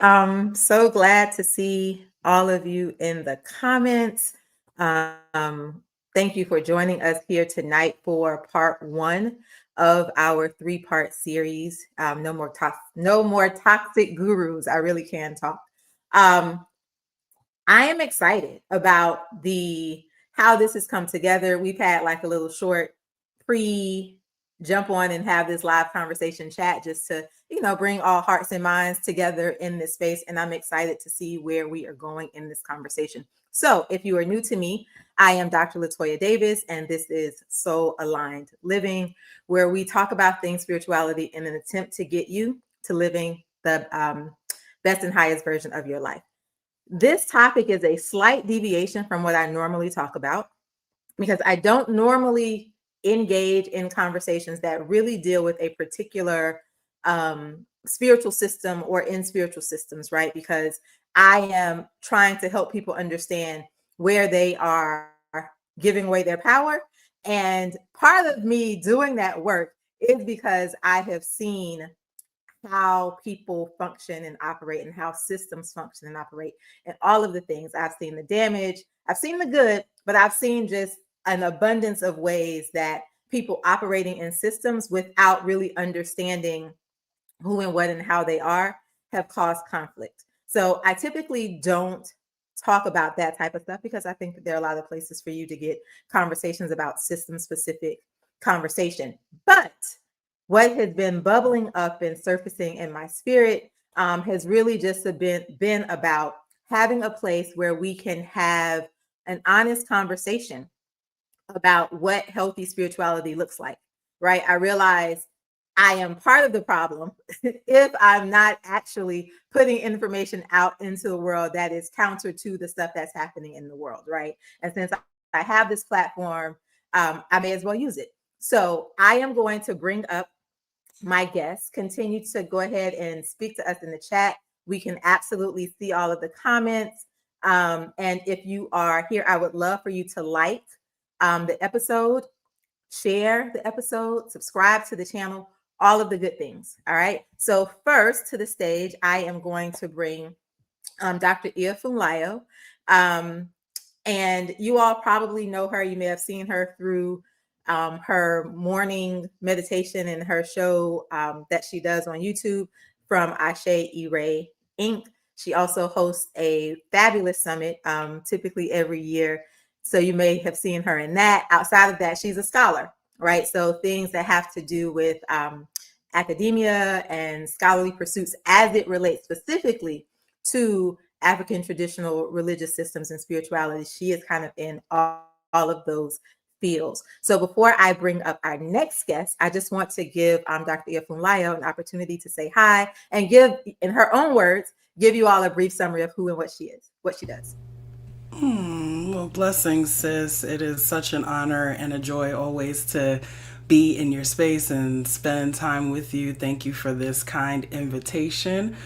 So glad to see all of you in the comments. Um, Thank you for joining us here tonight for part one of our three-part series. No more toxic gurus. I really can talk. Um, I am excited about the how this has come together. We've had like a little short pre jump on and have this live conversation chat just to, bring all hearts and minds together in this space. And I'm excited to see where we are going in this conversation. So, if you are new to me, I am Dr. Toya Davis, and this is Soul Aligned Living, where we talk about things spirituality in an attempt to get you to living the best and highest version of your life. This topic is a slight deviation from what I normally talk about because I don't normally engage in conversations that really deal with a particular spiritual system or in spiritual systems, right? Because I am trying to help people understand where they are giving away their power. And part of me doing that work is because I have seen how people function and operate and how systems function and operate and all of the things. I've seen the damage, I've seen the good, but I've seen just an abundance of ways that people operating in systems without really understanding who and what and how they are have caused conflict. So I typically don't talk about that type of stuff because I think that there are a lot of places for you to get conversations about system specific conversation. But what has been bubbling up and surfacing in my spirit has really just been about having a place where we can have an honest conversation about what healthy spirituality looks like, right? I realize I am part of the problem if I'm not actually putting information out into the world that is counter to the stuff that's happening in the world, right? And since I have this platform, I may as well use it. So I am going to bring up my guests. Continue to go ahead and speak to us in the chat. We can absolutely see all of the comments. And if you are here, I would love for you to like the episode, share the episode, subscribe to the channel, all of the good things. All right. So first to the stage, I am going to bring Dr. Ia Funlayo. And you all probably know her. You may have seen her through her morning meditation and her show that she does on YouTube from Ashe E-Ray Inc. She also hosts a fabulous summit typically every year. So you may have seen her in that. Outside of that, she's a scholar, right? So things that have to do with academia and scholarly pursuits as it relates specifically to African traditional religious systems and spirituality. She is kind of in all of those fields. So before I bring up our next guest, I just want to give Dr. Ifunlayo an opportunity to say hi and give, in her own words, give you all a brief summary of who and what she is, what she does. Well, blessings, sis. It is such an honor and a joy always to be in your space and spend time with you. Thank you for this kind invitation.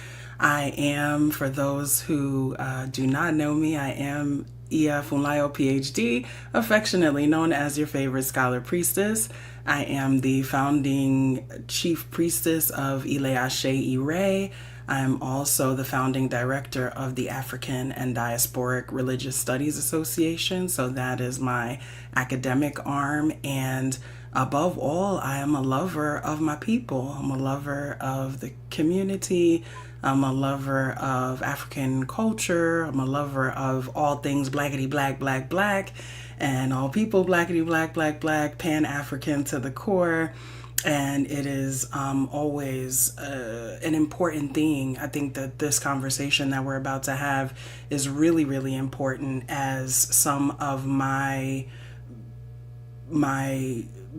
I am, for those who do not know me, I am Ia Funlayo, PhD, affectionately known as your favorite scholar priestess. I am the founding chief priestess of Ile Ashe Ire. I'm also the founding director of the African and Diasporic Religious Studies Association. So that is my academic arm. And above all, I am a lover of my people. I'm a lover of the community. I'm a lover of African culture. I'm a lover of all things blackity black, black, black, and all people blackity black, black, black, Pan-African to the core. And it is always an important thing. I think that this conversation that we're about to have is really, really important, as some of my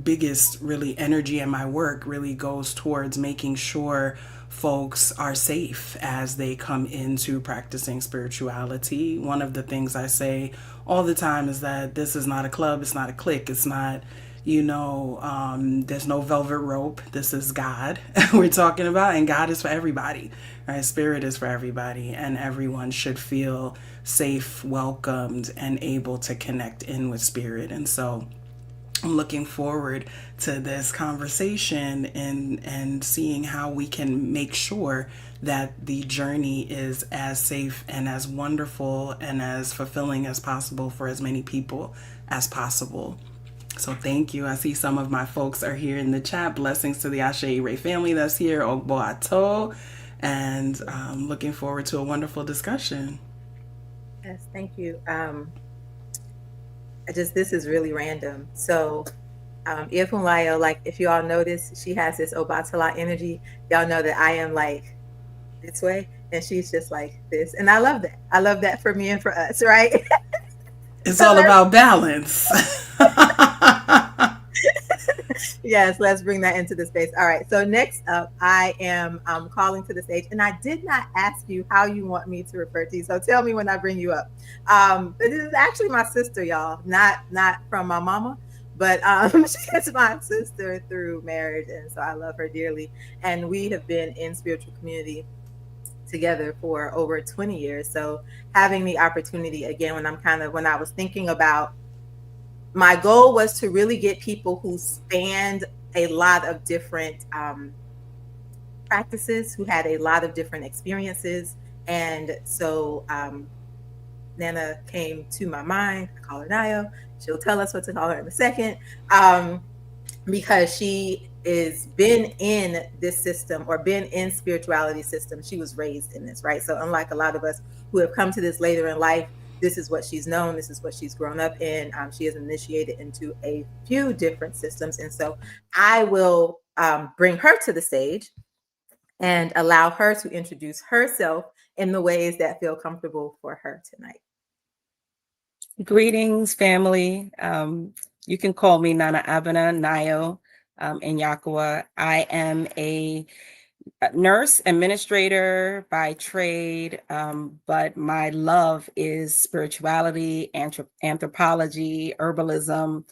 biggest really energy and my work really goes towards making sure folks are safe as they come into practicing spirituality. One of the things I say all the time is that this is not a club, it's not a clique, it's not, there's no velvet rope. This is God we're talking about, and God is for everybody, right? Spirit is for everybody, and everyone should feel safe, welcomed, and able to connect in with spirit. And so I'm looking forward to this conversation and seeing how we can make sure that the journey is as safe and as wonderful and as fulfilling as possible for as many people as possible. So thank you. I see some of my folks are here in the chat. Blessings to the Ashe Ray family that's here, Ogbo Ato, and looking forward to a wonderful discussion. Yes, thank you. This is really random. So Ifunlayo, like if you all notice, she has this Obatala energy. Y'all know that I am like this way, and she's just like this. And I love that. I love that for me and for us, right? It's So all about balance. yes, let's bring that into the space. All right. So next up, I am calling to the stage, and I did not ask you how you want me to refer to you. So tell me when I bring you up. But this is actually my sister, y'all, not from my mama, but she's my sister through marriage, and so I love her dearly. And we have been in spiritual community together for over 20 years. So having the opportunity again, when I was thinking about, my goal was to really get people who spanned a lot of different practices, who had a lot of different experiences. And so Nana came to my mind. I call her Nayo. She'll tell us what to call her in a second. Because she is been in this system or been in spirituality system. She was raised in this, right? So unlike a lot of us who have come to this later in life, this is what she's known. This is what she's grown up in. She is initiated into a few different systems. And so I will bring her to the stage and allow her to introduce herself in the ways that feel comfortable for her tonight. Greetings, family. You can call me Nana Abena Nayo in Yakua. I am a nurse administrator by trade, but my love is spirituality, anthropology, herbalism.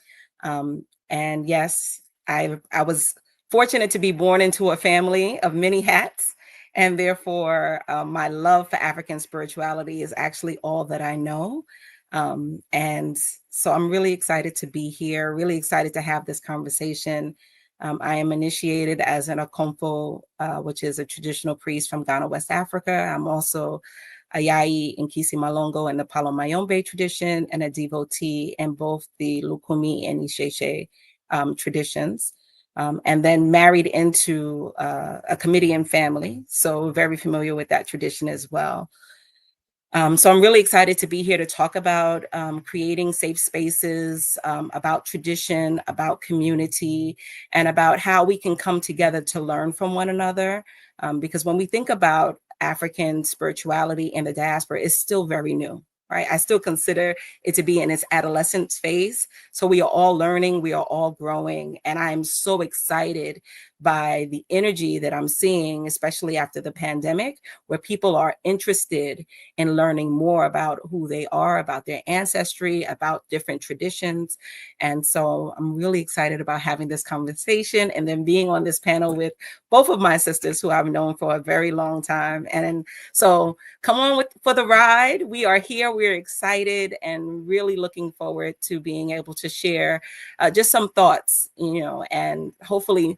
And yes, I was fortunate to be born into a family of many hats. And therefore, my love for African spirituality is actually all that I know. And so I'm really excited to be here, really excited to have this conversation. I am initiated as an Akomfo, which is a traditional priest from Ghana, West Africa. I'm also a Yai in Kisi Malongo and the Palo Mayombe tradition, and a devotee in both the Lukumi and Isheshe traditions. And then married into a Comedian family. So very familiar with that tradition as well. So I'm really excited to be here to talk about creating safe spaces, about tradition, about community, and about how we can come together to learn from one another. Because when we think about African spirituality in the diaspora, it's still very new. Right? I still consider it to be in its adolescent phase. So we are all learning, we are all growing. And I'm so excited by the energy that I'm seeing, especially after the pandemic, where people are interested in learning more about who they are, about their ancestry, about different traditions. And so I'm really excited about having this conversation and then being on this panel with both of my sisters who I've known for a very long time. And so come on for the ride. We are here. We're excited and really looking forward to being able to share just some thoughts, and hopefully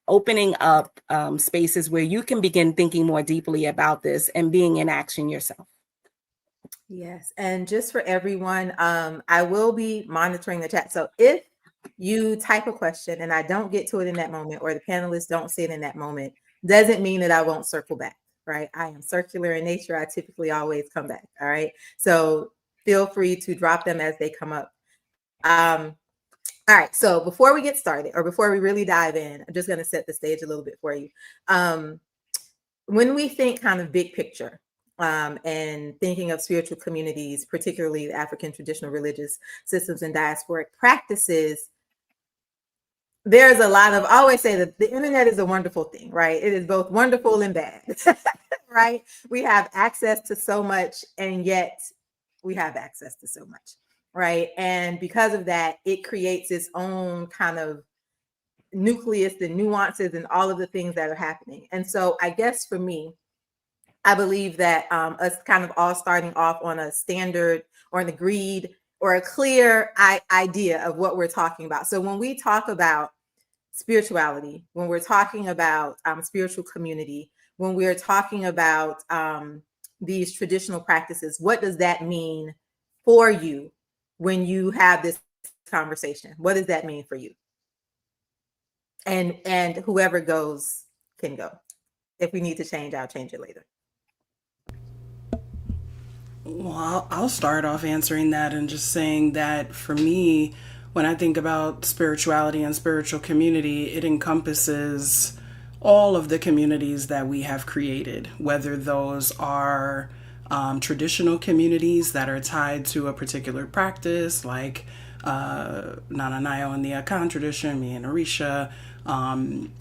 opening up spaces where you can begin thinking more deeply about this and being in action yourself. Yes. And just for everyone, I will be monitoring the chat. So if you type a question and I don't get to it in that moment, or the panelists don't see it in that moment, doesn't mean that I won't circle back, right? I am circular in nature. I typically always come back. All right. So feel free to drop them as they come up. All right. So before we get started, or before we really dive in, I'm just going to set the stage a little bit for you. When we think kind of big picture, and thinking of spiritual communities, particularly the African traditional religious systems and diasporic practices, there's a lot of, I always say that the internet is a wonderful thing, right? It is both wonderful and bad, right? We have access to so much, and yet we have access to so much, right? And because of that, it creates its own kind of nucleus, the nuances, and all of the things that are happening. And so I guess for me, I believe that us kind of all starting off on a standard or an agreed or a clear idea of what we're talking about. So when we talk about spirituality, when we're talking about spiritual community, when we're talking about these traditional practices, what does that mean for you when you have this conversation? What does that mean for you? And whoever goes can go. If we need to change, I'll change it later. Well, I'll start off answering that and just saying that for me, when I think about spirituality and spiritual community, it encompasses all of the communities that we have created, whether those are traditional communities that are tied to a particular practice, like Nana Nayo and the Akan tradition, me and Arisha,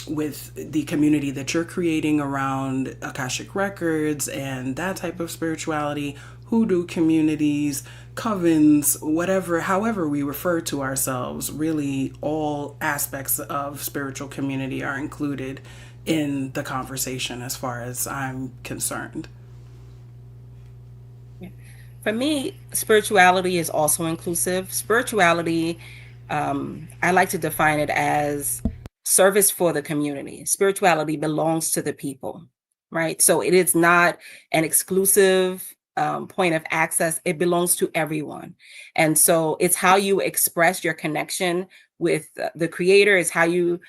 with the community that you're creating around Akashic Records and that type of spirituality, hoodoo communities, covens, whatever, however we refer to ourselves, really all aspects of spiritual community are included in the conversation as far as I'm concerned. For me, spirituality is also inclusive. Spirituality, I like to define it as service for the community. Spirituality belongs to the people, right? So it is not an exclusive point of access. It belongs to everyone. And so it's how you express your connection with the creator, it's how you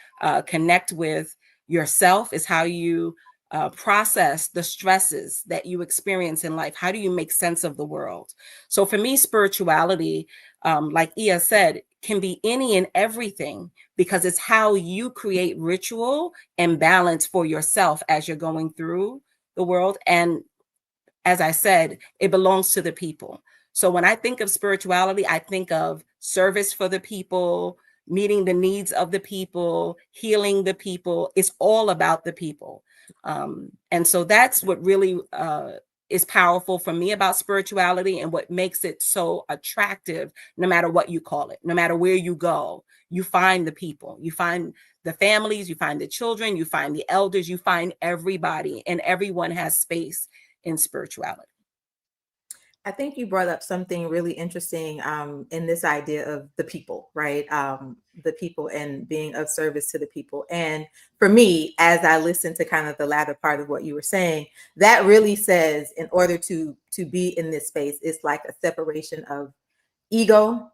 connect with yourself, is how you process the stresses that you experience in life. How do you make sense of the world? So for me, spirituality, like Ia said, can be any and everything, because it's how you create ritual and balance for yourself as you're going through the world. And as I said, it belongs to the people. So when I think of spirituality, I think of service for the people, meeting the needs of the people, healing the people. It's all about the people. And so that's what really is powerful for me about spirituality, and what makes it so attractive, no matter what you call it, no matter where you go, you find the people, you find the families, you find the children, you find the elders, you find everybody, and everyone has space in spirituality. I think you brought up something really interesting in this idea of the people, right? The people and being of service to the people. And for me, as I listened to kind of the latter part of what you were saying, that really says in order to be in this space, it's like a separation of ego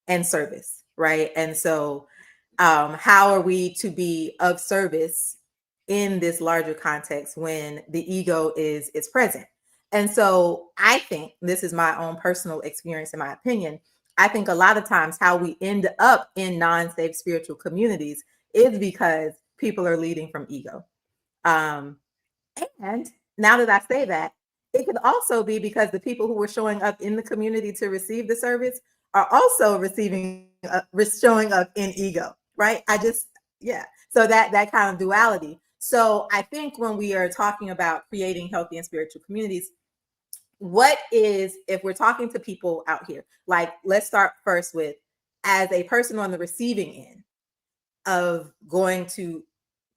and service, right? And so how are we to be of service in this larger context when the ego is present? And so I think, this is my own personal experience, in my opinion, I think a lot of times how we end up in non-safe spiritual communities is because people are leading from ego. Um, and now that I say that, it could also be because the people who were showing up in the community to receive the service are also showing up in ego, right? Yeah. So that kind of duality. So I think when we are talking about creating healthy and spiritual communities, if we're talking to people out here, like, let's start first with, as a person on the receiving end of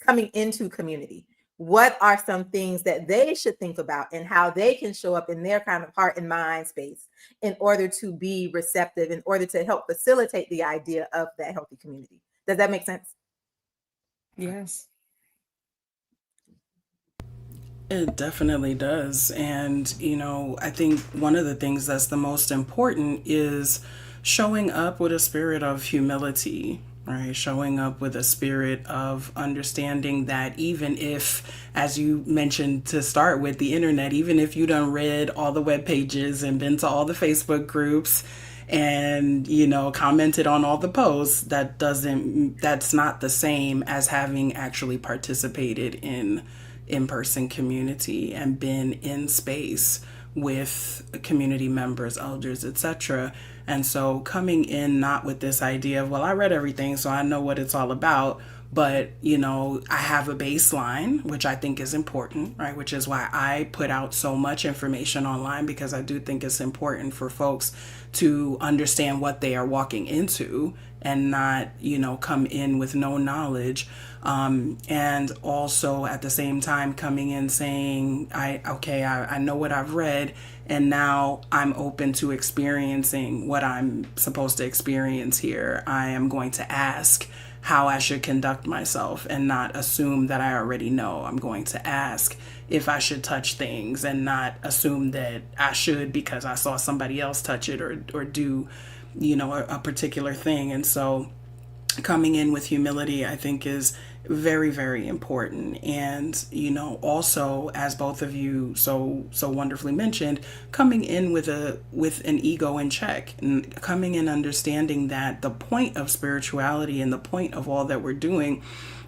coming into community, what are some things that they should think about and how they can show up in their kind of heart and mind space in order to be receptive, in order to help facilitate the idea of that healthy community? Does that make sense? Yes. It definitely does. And, I think one of the things that's the most important is showing up with a spirit of humility, right? Showing up with a spirit of understanding that even if, as you mentioned to start with, the internet, even if you done read all the web pages and been to all the Facebook groups and commented on all the posts, that's not the same as having actually participated in-person community and been in space with community members, elders, etc. And so coming in not with this idea of, well, I read everything, so I know what it's all about, but I have a baseline, which I think is important, right? Which is why I put out so much information online, because I do think it's important for folks to understand what they are walking into and not, come in with no knowledge. And also at the same time coming in saying, I know what I've read, and now I'm open to experiencing what I'm supposed to experience here. I am going to ask how I should conduct myself and not assume that I already know. I'm going to ask if I should touch things and not assume that I should because I saw somebody else touch it or do, a particular thing. And so coming in with humility, I think, is very, very important. And, also, as both of you so wonderfully mentioned, coming in with an ego in check, and coming in understanding that the point of spirituality and the point of all that we're doing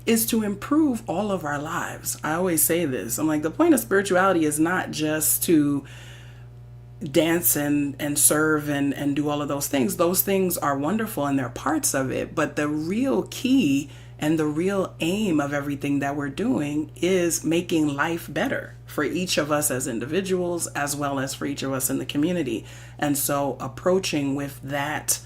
is to improve all of our lives. I always say this. I'm like, the point of spirituality is not just to dance and serve and do all of those things. Those things are wonderful and they're parts of it. But the real key and the real aim of everything that we're doing is making life better for each of us as individuals, as well as for each of us in the community. And so approaching with that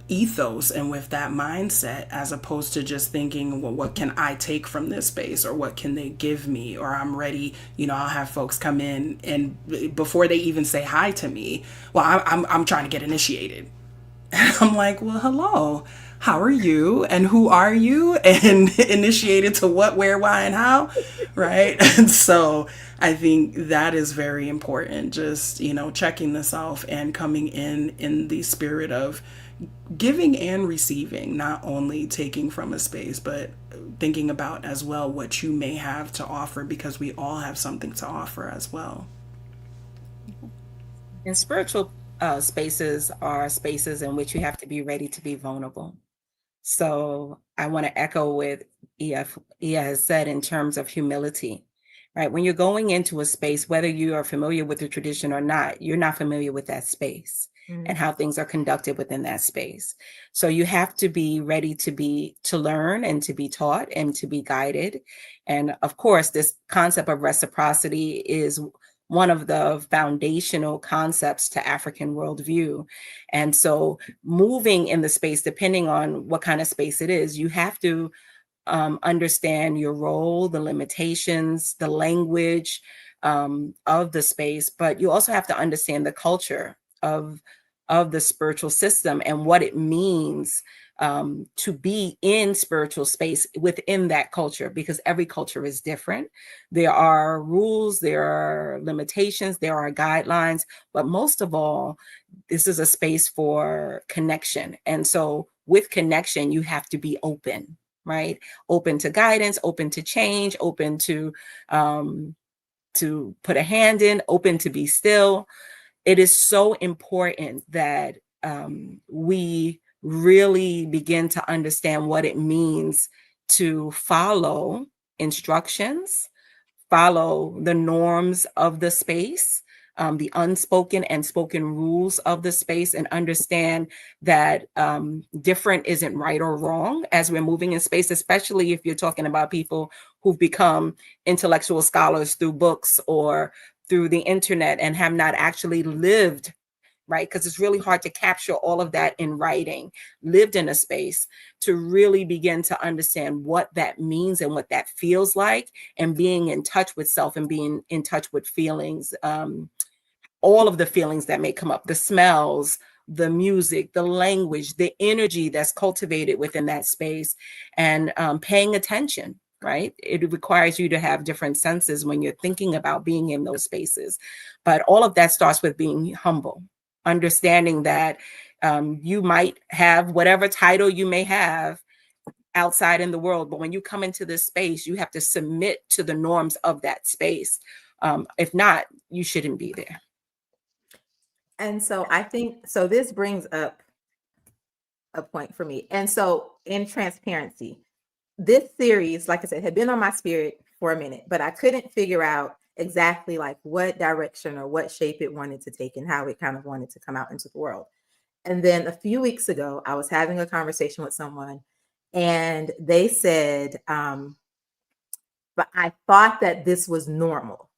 ethos and with that mindset, as opposed to just thinking, well, what can I take from this space, or what can they give me, or I'm ready. I'll have folks come in and before they even say hi to me, well, I'm trying to get initiated. And I'm like, well, hello, how are you and who are you, and initiated to what, where, why, and how, right? And so I think that is very important, just checking the self and coming in the spirit of giving and receiving, not only taking from a space, but thinking about as well what you may have to offer, because we all have something to offer as well. And spiritual spaces are spaces in which you have to be ready to be vulnerable. So I want to echo what Ia has said in terms of humility, right? When you're going into a space, whether you are familiar with the tradition or not, you're not familiar with that space and how things are conducted within that space. So you have to be ready to learn and to be taught and to be guided. And of course, this concept of reciprocity is one of the foundational concepts to African worldview. And so moving in the space, depending on what kind of space it is, you have to understand your role, the limitations, the language of the space, but you also have to understand the culture of the spiritual system and what it means to be in spiritual space within that culture, because every culture is different. There are rules, there are limitations, there are guidelines, but most of all, this is a space for connection. And so with connection, you have to be open, right? Open to guidance, open to change, open to put a hand in, open to be still. It is so important that we really begin to understand what it means to follow instructions, follow the norms of the space, the unspoken and spoken rules of the space, and understand that different isn't right or wrong as we're moving in space, especially if you're talking about people who've become intellectual scholars through books or through the internet and have not actually lived, right? Because it's really hard to capture all of that in writing, lived in a space, to really begin to understand what that means and what that feels like, and being in touch with self and being in touch with feelings, all of the feelings that may come up, the smells, the music, the language, the energy that's cultivated within that space, and paying attention. Right? It requires you to have different senses when you're thinking about being in those spaces. But all of that starts with being humble, understanding that you might have whatever title you may have outside in the world, but when you come into this space, you have to submit to the norms of that space. If not, you shouldn't be there. And so I think, so this brings up a point for me. And so in transparency, this series, like I said, had been on my spirit for a minute, but I couldn't figure out exactly like what direction or what shape it wanted to take and how it kind of wanted to come out into the world. And then a few weeks ago, I was having a conversation with someone and they said, but I thought that this was normal,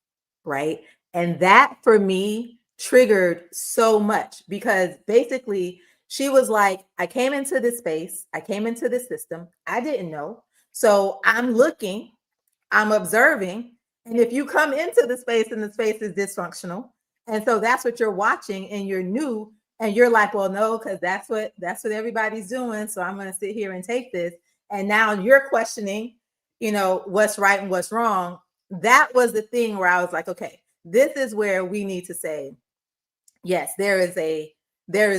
right? And that for me triggered so much, because basically She was like, I came into this space, I came into this system, I didn't know. So I'm looking, I'm observing. And if you come into the space and the space is dysfunctional, and so that's what you're watching and you're new, and you're like, well, no, because that's what everybody's doing. So I'm going to sit here and take this. And now you're questioning, what's right and what's wrong. That was the thing where I was like, okay, this is where we need to say, yes, there is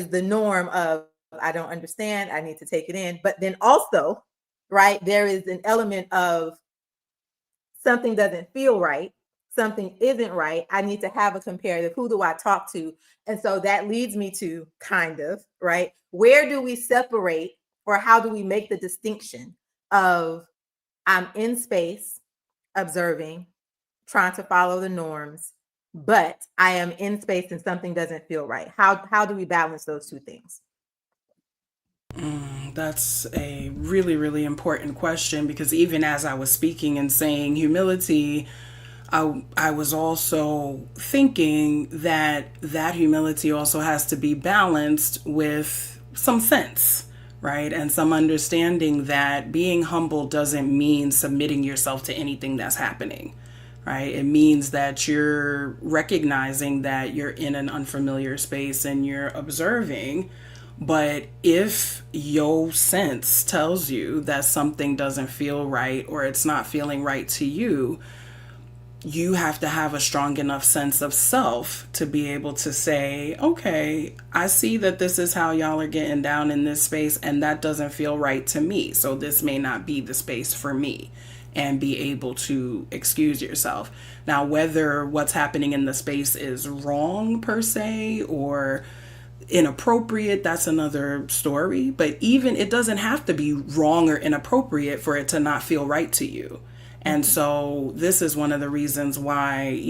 the norm of I don't understand, I need to take it in. But then also, right, there is an element of something doesn't feel right, something isn't right. I need to have a comparative. Who do I talk to? And so that leads me to kind of, right? Where do we separate, or how do we make the distinction of I'm in space observing, trying to follow the norms, but I am in space and something doesn't feel right? How do we balance those two things? That's a really, really important question, because even as I was speaking and saying humility, I was also thinking that humility also has to be balanced with some sense, right? And some understanding that being humble doesn't mean submitting yourself to anything that's happening, right? It means that you're recognizing that you're in an unfamiliar space and you're observing. But if your sense tells you that something doesn't feel right or it's not feeling right to you, you have to have a strong enough sense of self to be able to say, okay, I see that this is how y'all are getting down in this space, and that doesn't feel right to me. So this may not be the space for me, and be able to excuse yourself. Now, whether what's happening in the space is wrong per se or inappropriate, that's another story. But even it doesn't have to be wrong or inappropriate for it to not feel right to you. And so this is one of the reasons why,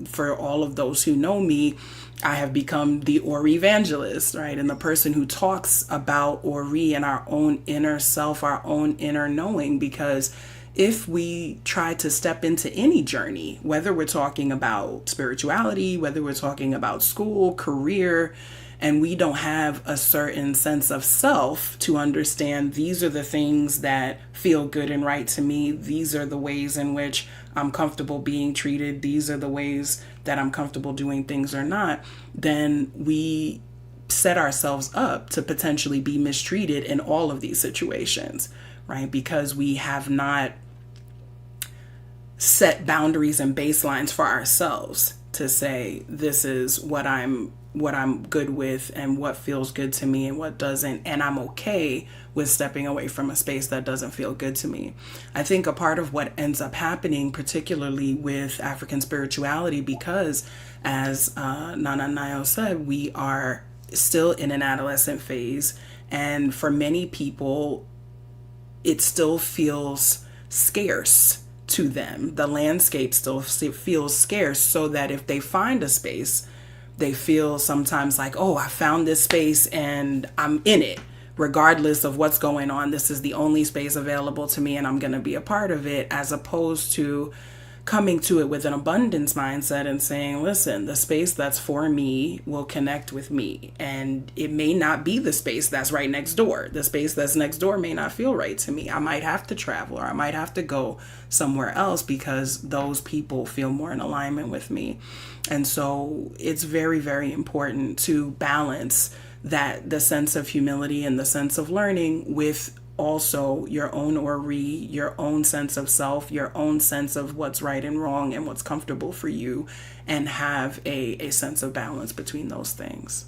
for all of those who know me, I have become the Ori evangelist, right? And the person who talks about Ori and our own inner self, our own inner knowing, because if we try to step into any journey, whether we're talking about spirituality, whether we're talking about school, career, and we don't have a certain sense of self to understand these are the things that feel good and right to me, these are the ways in which I'm comfortable being treated, these are the ways that I'm comfortable doing things or not, then we set ourselves up to potentially be mistreated in all of these situations, right? Because we have not set boundaries and baselines for ourselves to say, this is what I'm good with and what feels good to me and what doesn't, and I'm okay with stepping away from a space that doesn't feel good to me. I think a part of what ends up happening, particularly with African spirituality, because as Nana Nayo said, we are still in an adolescent phase, and for many people it still feels scarce to them. The landscape still feels scarce, so that if they find a space, they feel sometimes like, oh, I found this space and I'm in it. Regardless of what's going on, this is the only space available to me and I'm going to be a part of it, as opposed to coming to it with an abundance mindset and saying, listen, the space that's for me will connect with me. And it may not be the space that's right next door. The space that's next door may not feel right to me. I might have to travel, or I might have to go somewhere else because those people feel more in alignment with me. And so it's very, very important to balance that, the sense of humility and the sense of learning, with also your own Ori, your own sense of self, your own sense of what's right and wrong and what's comfortable for you, and have a sense of balance between those things.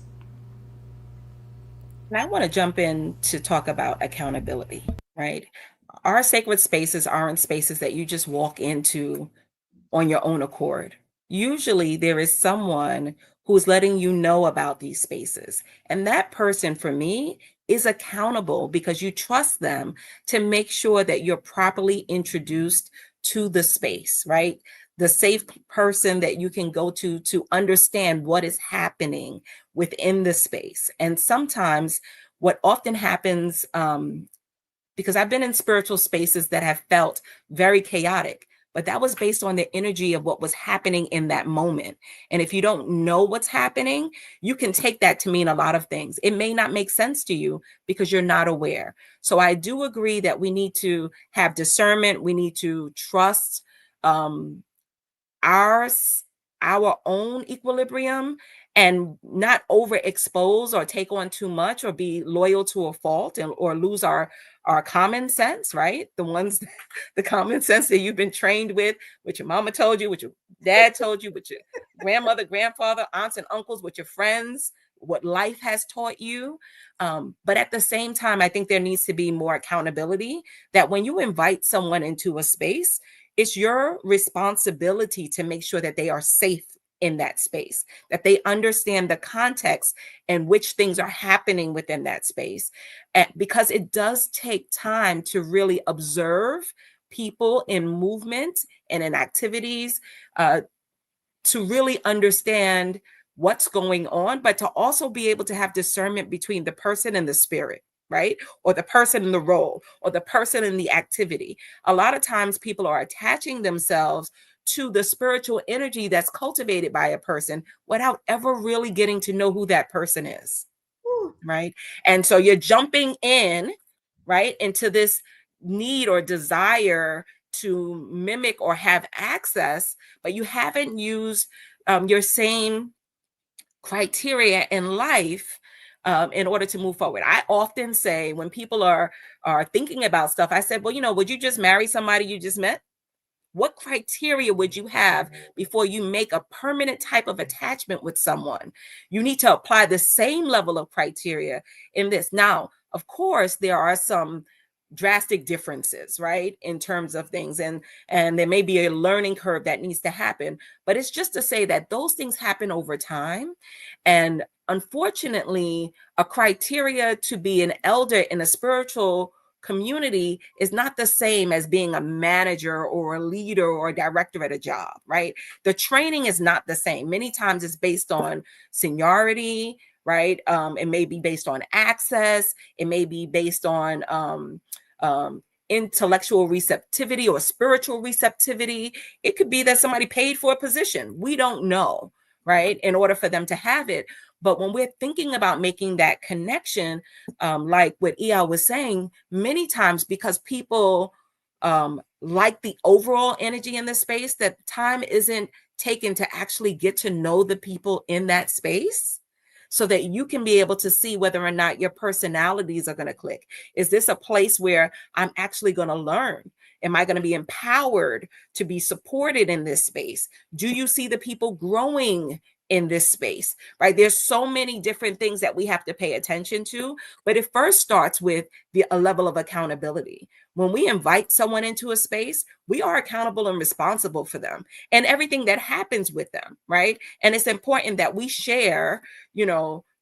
And I want to jump in to talk about accountability, right? Our sacred spaces aren't spaces that you just walk into on your own accord. Usually there is someone who's letting you know about these spaces. And that person, for me, is accountable, because you trust them to make sure that you're properly introduced to the space, right? The safe person that you can go to understand what is happening within the space. And sometimes what often happens, because I've been in spiritual spaces that have felt very chaotic, but that was based on the energy of what was happening in that moment. And if you don't know what's happening, you can take that to mean a lot of things. It may not make sense to you because you're not aware. So I do agree that we need to have discernment. We need to trust um, ours our own equilibrium and not overexpose or take on too much or be loyal to a fault or lose our common sense, right? The ones the common sense that you've been trained with, what your mama told you, what your dad told you, what your grandmother, grandfather, aunts and uncles, what your friends, what life has taught you. But at the same time, I think there needs to be more accountability, that when you invite someone into a space, it's your responsibility to make sure that they are safe in that space, that they understand the context and which things are happening within that space. Because it does take time to really observe people in movement and in activities, uh, to really understand what's going on, but to also be able to have discernment between the person and the spirit, right? Or the person in the role, or the person in the activity. A lot of times people are attaching themselves to the spiritual energy that's cultivated by a person without ever really getting to know who that person is, Whew. right? And so you're jumping in, right, into this need or desire to mimic or have access, but you haven't used your same criteria in life in order to move forward. I often say when people are thinking about stuff, I said, well, would you just marry somebody you just met? What criteria would you have before you make a permanent type of attachment with someone? You need to apply the same level of criteria in this. Now, of course, there are some drastic differences, right, in terms of things, and there may be a learning curve that needs to happen, but it's just to say that those things happen over time. And unfortunately, a criteria to be an elder in a spiritual community is not the same as being a manager or a leader or a director at a job, right? The training is not the same. Many times it's based on seniority, right? It may be based on access. It may be based on intellectual receptivity or spiritual receptivity. It could be that somebody paid for a position. We don't know, right? In order for them to have it. But when we're thinking about making that connection, like what Ea was saying, many times because people like the overall energy in the space, that time isn't taken to actually get to know the people in that space, so that you can be able to see whether or not your personalities are going to click. Is this a place where I'm actually going to learn? Am I going to be empowered to be supported in this space? Do you see the people growing in this space, right? There's so many different things that we have to pay attention to, but it first starts with a level of accountability. When we invite someone into a space, we are accountable and responsible for them and everything that happens with them, right? And it's important that we share,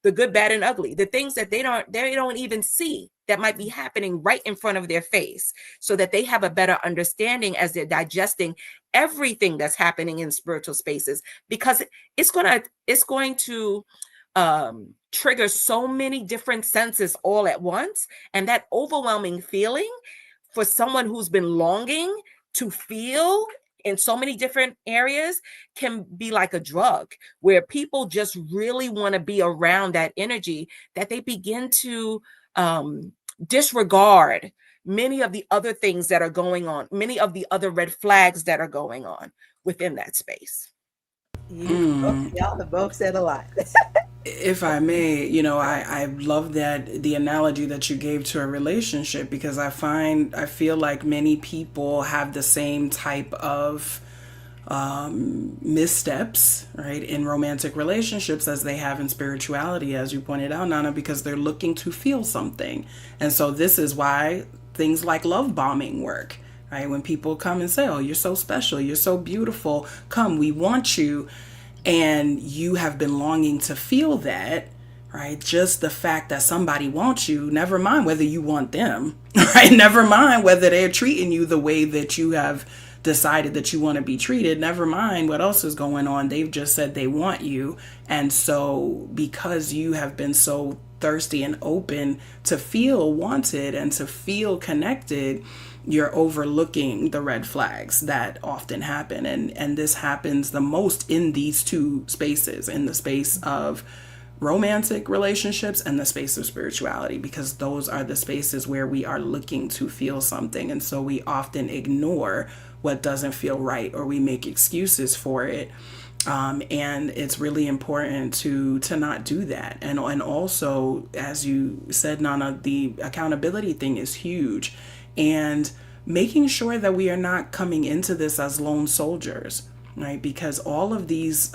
the good, bad, and ugly, the things that they don't even see that might be happening right in front of their face, so that they have a better understanding as they're digesting everything that's happening in spiritual spaces, because it's going to trigger so many different senses all at once. And that overwhelming feeling for someone who's been longing to feel in so many different areas can be like a drug, where people just really want to be around that energy, that they begin to disregard many of the other things that are going on, many of the other red flags that are going on within that space. Y'all have both said a lot. If I may, I love that the analogy that you gave to a relationship, because I feel like many people have the same type of missteps, right, in romantic relationships as they have in spirituality, as you pointed out, Nana, because they're looking to feel something. And so this is why things like love bombing work, right? When people come and say, oh, you're so special, you're so beautiful, come, we want you. And you have been longing to feel that, right? Just the fact that somebody wants you, never mind whether you want them, right? Never mind whether they're treating you the way that you have decided that you want to be treated. Never mind what else is going on. They've just said they want you. And so because you have been so thirsty and open to feel wanted and to feel connected, you're overlooking the red flags that often happen. And this happens the most in these two spaces, in the space of romantic relationships and the space of spirituality, because those are the spaces where we are looking to feel something. And so we often ignore what doesn't feel right, or we make excuses for it. And it's really important to not do that. And also, as you said, Nana, the accountability thing is huge, and making sure that we are not coming into this as lone soldiers, right? Because all of these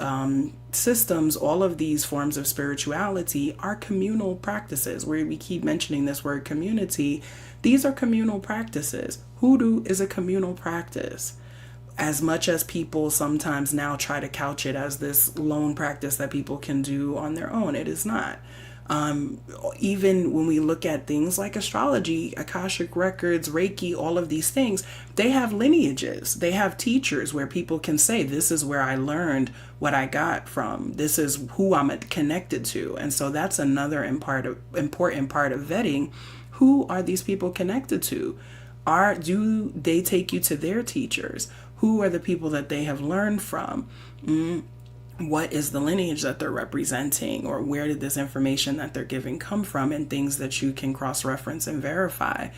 systems, all of these forms of spirituality are communal practices. Where we keep mentioning this word community, these are communal practices. Hoodoo is a communal practice. As much as people sometimes now try to couch it as this lone practice that people can do on their own, it is not. Even when we look at things like astrology, Akashic records, Reiki, all of these things, they have lineages. They have teachers where people can say, this is where I learned what I got from. This is who I'm connected to. And so that's another important part of vetting. Who are these people connected to? Do they take you to their teachers? Who are the people that they have learned from? What is the lineage that they're representing, or where did this information that they're giving come from? And things that you can cross-reference and verify,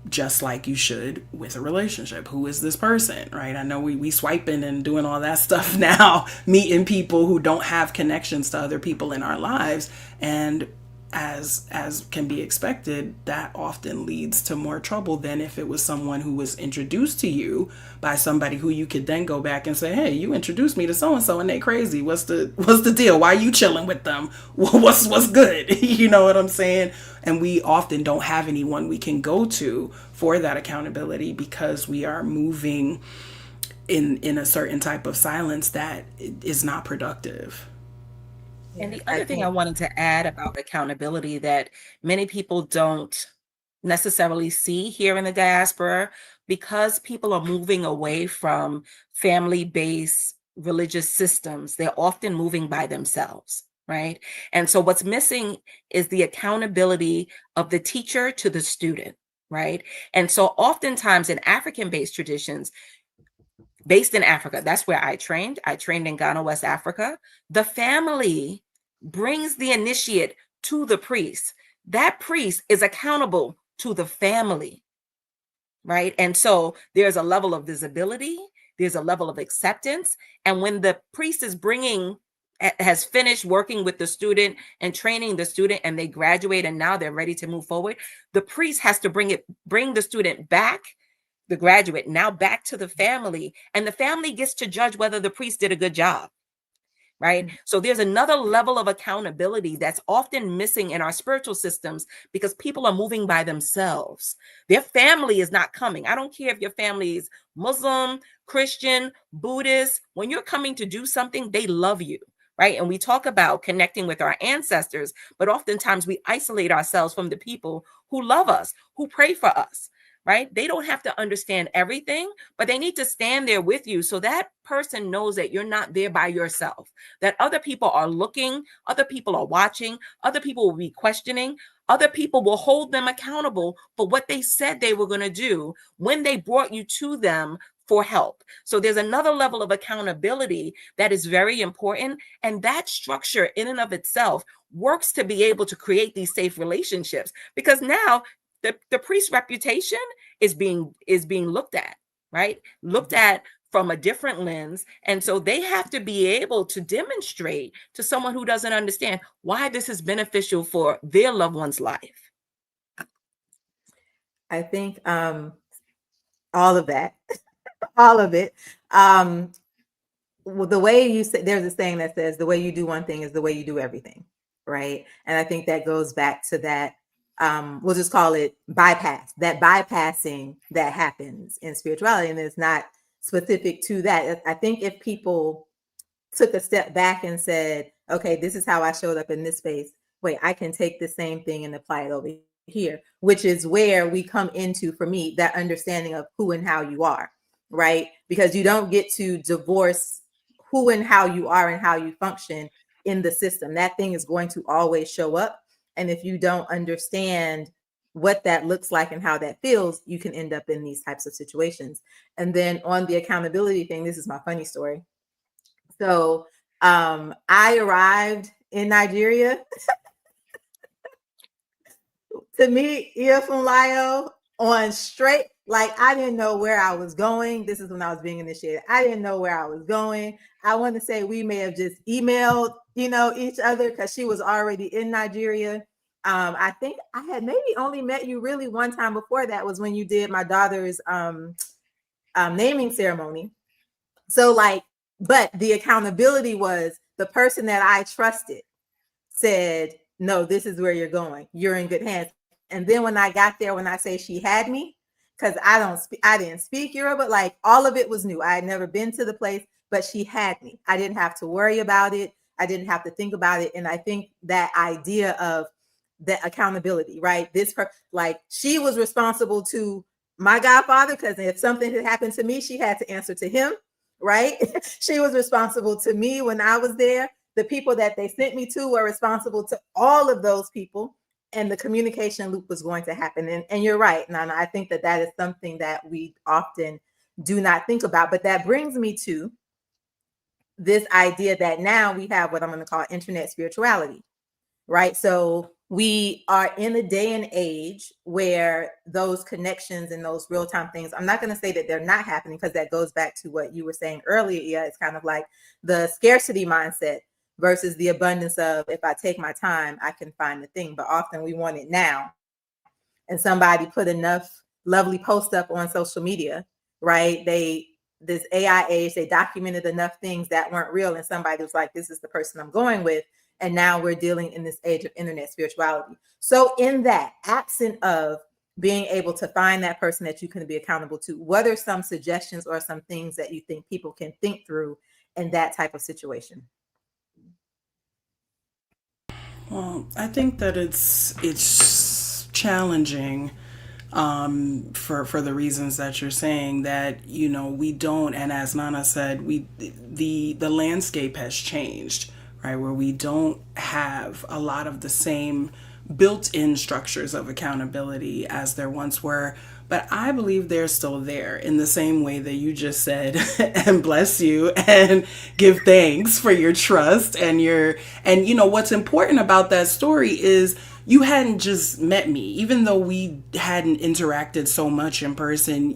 just like you should with a relationship. Who is this person, right? I know we swiping and doing all that stuff now, meeting people who don't have connections to other people in our lives, and as can be expected, that often leads to more trouble than if it was someone who was introduced to you by somebody who you could then go back and say, hey, you introduced me to so and so and they crazy. What's the deal? Why are you chilling with them? What's good? You know what I'm saying? And we often don't have anyone we can go to for that accountability, because we are moving in a certain type of silence that is not productive. And the other thing I wanted to add about accountability that many people don't necessarily see here in the diaspora, because people are moving away from family-based religious systems, they're often moving by themselves, right? And so what's missing is the accountability of the teacher to the student, right? And so oftentimes in African-based traditions, based in Africa, that's where I trained. I trained in Ghana, West Africa. The family brings the initiate to the priest. That priest is accountable to the family, right? And so there's a level of visibility, there's a level of acceptance. And when the priest has finished working with the student and training the student, and they graduate and now they're ready to move forward, the priest has to bring the student back, the graduate now back to the family, and the family gets to judge whether the priest did a good job, right? So there's another level of accountability that's often missing in our spiritual systems, because people are moving by themselves. Their family is not coming. I don't care if your family is Muslim, Christian, Buddhist. When you're coming to do something, they love you, right? And we talk about connecting with our ancestors, but oftentimes we isolate ourselves from the people who love us, who pray for us, right? They don't have to understand everything, but they need to stand there with you so that person knows that you're not there by yourself, that other people are looking, other people are watching, other people will be questioning, other people will hold them accountable for what they said they were going to do when they brought you to them for help. So there's another level of accountability that is very important. And that structure in and of itself works to be able to create these safe relationships, because now the priest's reputation is being looked at, right? Looked at from a different lens. And so they have to be able to demonstrate to someone who doesn't understand why this is beneficial for their loved one's life. I think all of that, all of it. Well, the way you say, there's a saying that says the way you do one thing is the way you do everything, right? And I think that goes back to that. We'll just call it bypass, that bypassing that happens in spirituality, and it's not specific to that. I think if people took a step back and said, okay, this is how I showed up in this space, wait, I can take the same thing and apply it over here, which is where we come into, for me, that understanding of who and how you are, right? Because you don't get to divorce who and how you are and how you function in the system. That thing is going to always show up. And if you don't understand what that looks like and how that feels, you can end up in these types of situations. And then on the accountability thing, this is my funny story. So I arrived in Nigeria to meet Ifunlayo on straight, like I didn't know where I was going. This is when I was being initiated. I didn't know where I was going. I want to say we may have just emailed, each other because she was already in Nigeria. I think I had maybe only met you really one time before that was when you did my daughter's naming ceremony. So but the accountability was the person that I trusted said, no, this is where you're going. You're in good hands. And then when I got there, when I say she had me, because I didn't speak Yoruba, like all of it was new. I had never been to the place, but she had me. I didn't have to worry about it. I didn't have to think about it. And I think that idea of the accountability, right? Like she was responsible to my godfather, because if something had happened to me, she had to answer to him, right? She was responsible to me when I was there. The people that they sent me to were responsible to all of those people, and the communication loop was going to happen. And you're right, Nana. I think that is something that we often do not think about. But that brings me to this idea that now we have what I'm going to call internet spirituality, right? So we are in a day and age where those connections and those real-time things, I'm not going to say that they're not happening, because that goes back to what you were saying earlier. Yeah, it's kind of like the scarcity mindset versus the abundance of, if I take my time, I can find the thing. But often we want it now. And somebody put enough lovely posts up on social media, right? This AI age, they documented enough things that weren't real. And somebody was like, this is the person I'm going with. And now we're dealing in this age of internet spirituality. So in that, absent of being able to find that person that you can be accountable to, what are some suggestions or some things that you think people can think through in that type of situation? Well, I think that it's challenging for the reasons that you're saying, that we don't, and as Nana said, the landscape has changed, right, where we don't have a lot of the same built-in structures of accountability as there once were. But I believe they're still there, in the same way that you just said, and bless you and give thanks for your trust and what's important about that story is you hadn't just met me. Even though we hadn't interacted so much in person,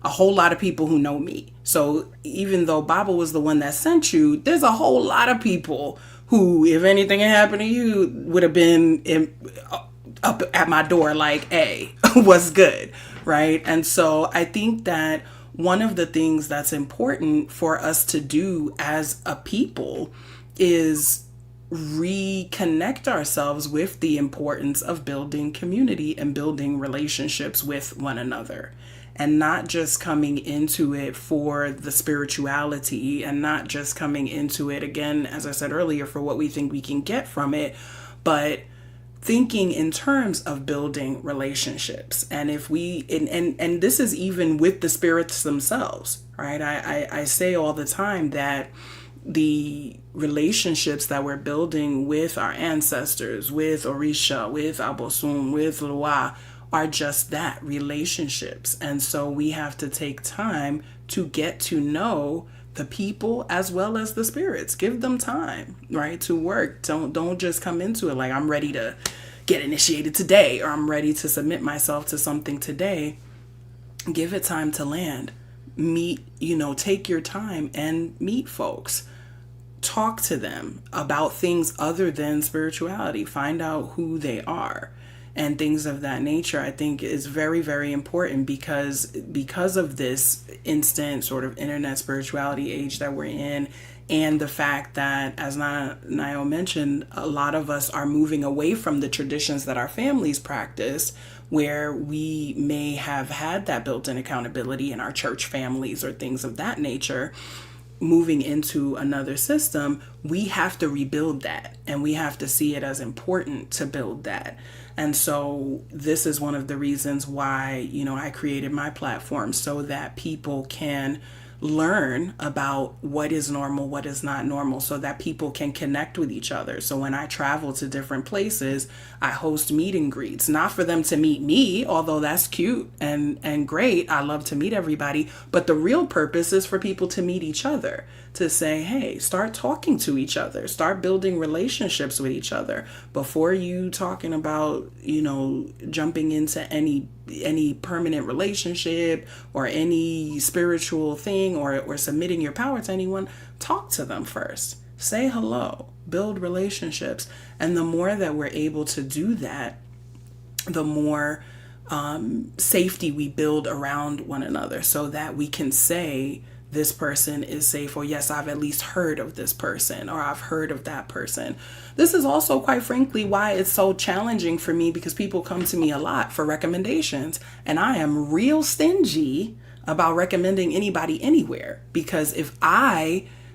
a whole lot of people who know me. So even though Baba was the one that sent you, there's a whole lot of people who, if anything had happened to you, would have been up at my door like, hey, what's good, right? And so I think that one of the things that's important for us to do as a people is reconnect ourselves with the importance of building community and building relationships with one another, and not just coming into it for the spirituality, and not just coming into it, again, as I said earlier, for what we think we can get from it, but thinking in terms of building relationships. And if we, and this is even with the spirits themselves, right? I say all the time that the relationships that we're building with our ancestors, with Orisha, with Abosun, with Lua, are just that, relationships. And so we have to take time to get to know the people as well as the spirits. Give them time, right, to work. Don't just come into it like, I'm ready to get initiated today, or I'm ready to submit myself to something today. Give it time to land. Meet, take your time and meet folks. Talk to them about things other than spirituality. Find out who they are and things of that nature. I think is very, very important, because of this instant sort of internet spirituality age that we're in, and the fact that, as Nayo mentioned, a lot of us are moving away from the traditions that our families practice, where we may have had that built-in accountability in our church families or things of that nature. Moving into another system, we have to rebuild that, and we have to see it as important to build that. And so this is one of the reasons why, I created my platform, so that people can learn about what is normal, what is not normal, so that people can connect with each other. So when I travel to different places, I host meet and greets, not for them to meet me, although that's cute and great. I love to meet everybody, but the real purpose is for people to meet each other, to say, hey, start talking to each other, start building relationships with each other before you talking about, jumping into any permanent relationship or any spiritual thing, or submitting your power to anyone. Talk to them first. Say hello, build relationships. And the more that we're able to do that, the more safety we build around one another, so that we can say, this person is safe, or yes, I've at least heard of this person, or I've heard of that person. This is also, quite frankly, why it's so challenging for me, because people come to me a lot for recommendations, and I am real stingy about recommending anybody anywhere, because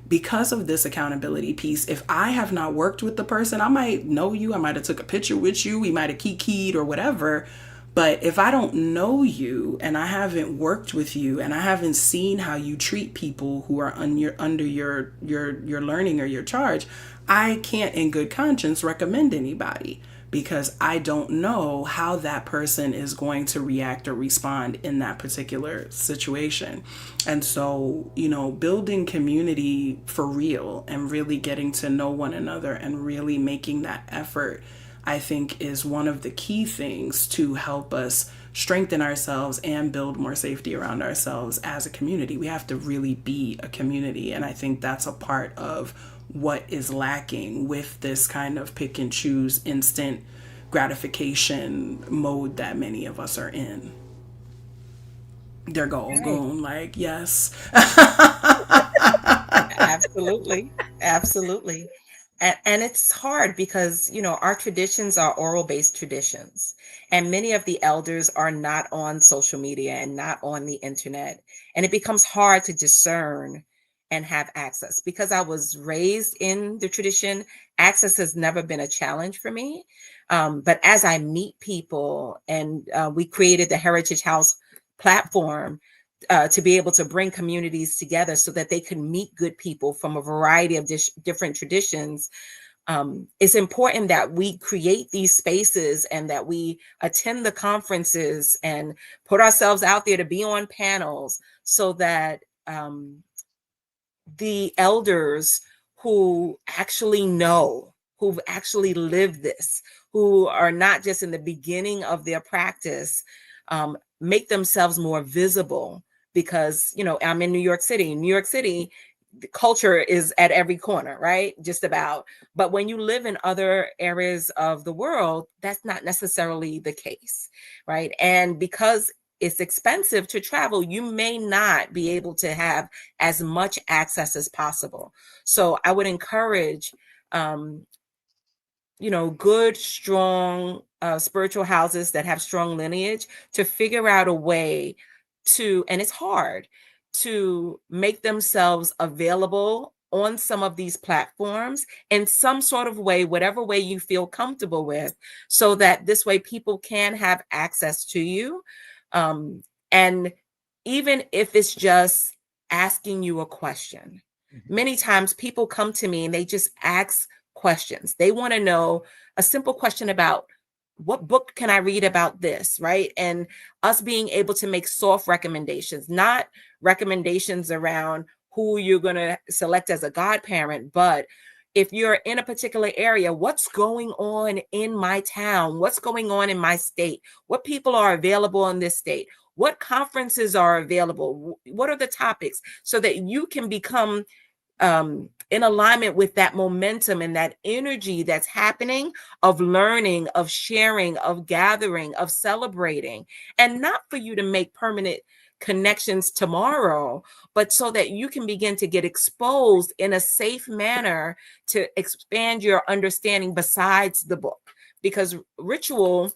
because of this accountability piece, if I have not worked with the person, I might know you, I might have took a picture with you, we might have kikied or whatever. But if I don't know you and I haven't worked with you and I haven't seen how you treat people who are under your learning or your charge, I can't in good conscience recommend anybody, because I don't know how that person is going to react or respond in that particular situation. And so, building community for real and really getting to know one another and really making that effort, I think, is one of the key things to help us strengthen ourselves and build more safety around ourselves as a community. We have to really be a community. And I think that's a part of what is lacking with this kind of pick and choose instant gratification mode that many of us are in. They're going like, yes. Absolutely. Absolutely. And it's hard because, our traditions are oral based traditions. And many of the elders are not on social media and not on the internet. And it becomes hard to discern and have access. Because I was raised in the tradition, access has never been a challenge for me. But as I meet people, and we created the Heritage House platform, to be able to bring communities together so that they can meet good people from a variety of different traditions. It's important that we create these spaces and that we attend the conferences and put ourselves out there to be on panels, so that the elders who actually know, who've actually lived this, who are not just in the beginning of their practice, make themselves more visible. Because, I'm in New York City. New York City, the culture is at every corner, right? Just about. But when you live in other areas of the world, that's not necessarily the case, right? And because it's expensive to travel, you may not be able to have as much access as possible. So I would encourage, good, strong spiritual houses that have strong lineage to figure out a way to, and it's hard, to make themselves available on some of these platforms in some sort of way, whatever way you feel comfortable with, so that this way people can have access to you. And even if it's just asking you a question, many times people come to me and they just ask questions. They want to know a simple question about, what book can I read about this, right? And us being able to make soft recommendations, not recommendations around who you're going to select as a godparent, but if you're in a particular area, what's going on in my town? What's going on in my state? What people are available in this state? What conferences are available? What are the topics? So that you can become in alignment with that momentum and that energy that's happening, of learning, of sharing, of gathering, of celebrating, and not for you to make permanent connections tomorrow, but so that you can begin to get exposed in a safe manner to expand your understanding besides the book. Because ritual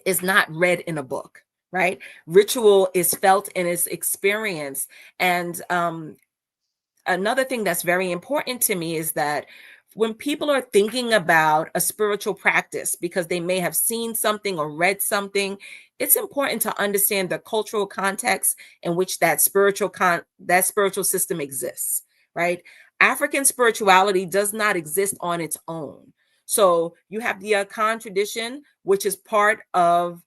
is not read in a book, right? Ritual is felt and is experienced. And another thing that's very important to me is that when people are thinking about a spiritual practice because they may have seen something or read something, it's important to understand the cultural context in which that spiritual system exists, right? African spirituality does not exist on its own. So you have the Akan tradition, which is part of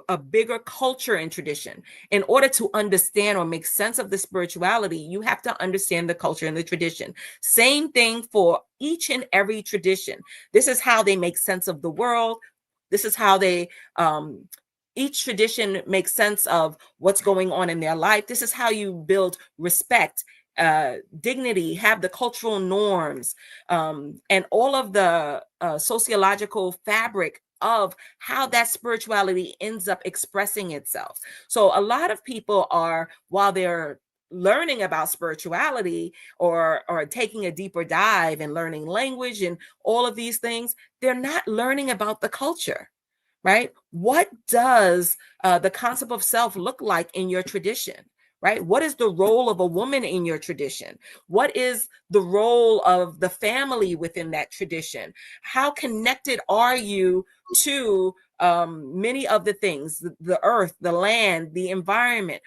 a bigger culture and tradition. In order to understand or make sense of the spirituality, you have to understand the culture and the tradition. Same thing for each and every tradition. This is how they make sense of the world. This is how each tradition makes sense of what's going on in their life. This is how you build respect, dignity, have the cultural norms, and all of the sociological fabric of how that spirituality ends up expressing itself. So a lot of people are, while they're learning about spirituality or taking a deeper dive and learning language and all of these things, they're not learning about the culture, right? What does the concept of self look like in your tradition? Right? What is the role of a woman in your tradition? What is the role of the family within that tradition? How connected are you to many of the things, the earth, the land, the environment?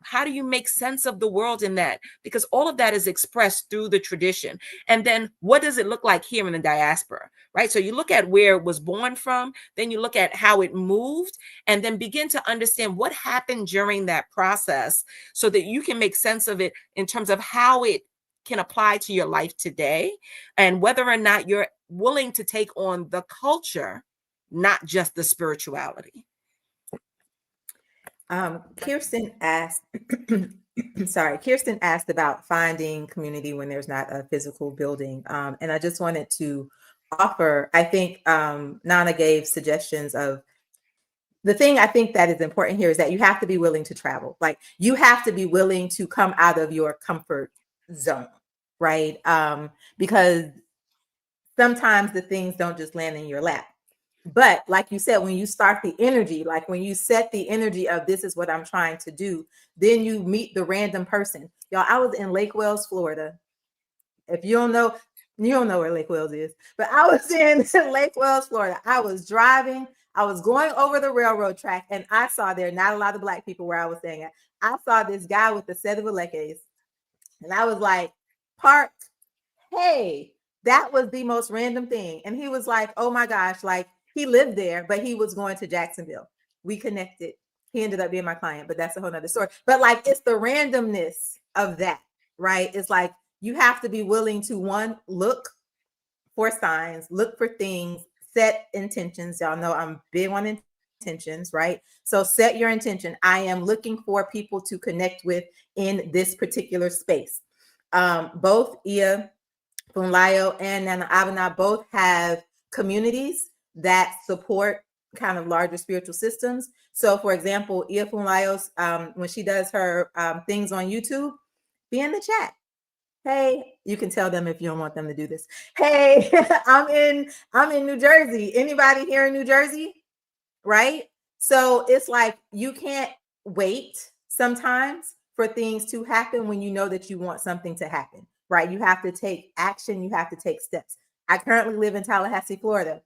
How do you make sense of the world in that? Because all of that is expressed through the tradition. And then what does it look like here in the diaspora? Right? So you look at where it was born from, then you look at how it moved, and then begin to understand what happened during that process so that you can make sense of it in terms of how it can apply to your life today and whether or not you're willing to take on the culture, not just the spirituality. Kirsten asked, Kirsten asked about finding community when there's not a physical building. And I just wanted to offer, I think Nana gave suggestions of the thing I think that is important here is that you have to be willing to travel. Like you have to be willing to come out of your comfort zone, right? Because sometimes the things don't just land in your lap. But like you said, when you start the energy, like when you set the energy of this is what I'm trying to do, then you meet the random person. Y'all, I was in Lake Wales, Florida. If you don't know, you don't know where Lake Wales is, but I was in Lake Wales, Florida. I was driving, I was going over the railroad track, and I saw there not a lot of Black people where I was staying at. I saw this guy with the set of Alekes, and I was like, Park, hey, that was the most random thing. And he was like, oh my gosh, like he lived there, but he was going to Jacksonville. We connected. He ended up being my client, but that's a whole nother story. But like, it's the randomness of that, right? It's like, you have to be willing to one, look for signs, look for things, set intentions. Y'all know I'm big on intentions, right? So set your intention. I am looking for people to connect with in this particular space. Both Ia Funlayo and Nana Abena both have communities that support kind of larger spiritual systems. So for example, Ia Funlayo's, when she does her things on YouTube, be in the chat. Hey, you can tell them if you don't want them to do this. Hey, I'm in New Jersey. Anybody here in New Jersey? Right? So it's like you can't wait sometimes for things to happen when you know that you want something to happen, right? You have to take action, you have to take steps. I currently live in Tallahassee, Florida.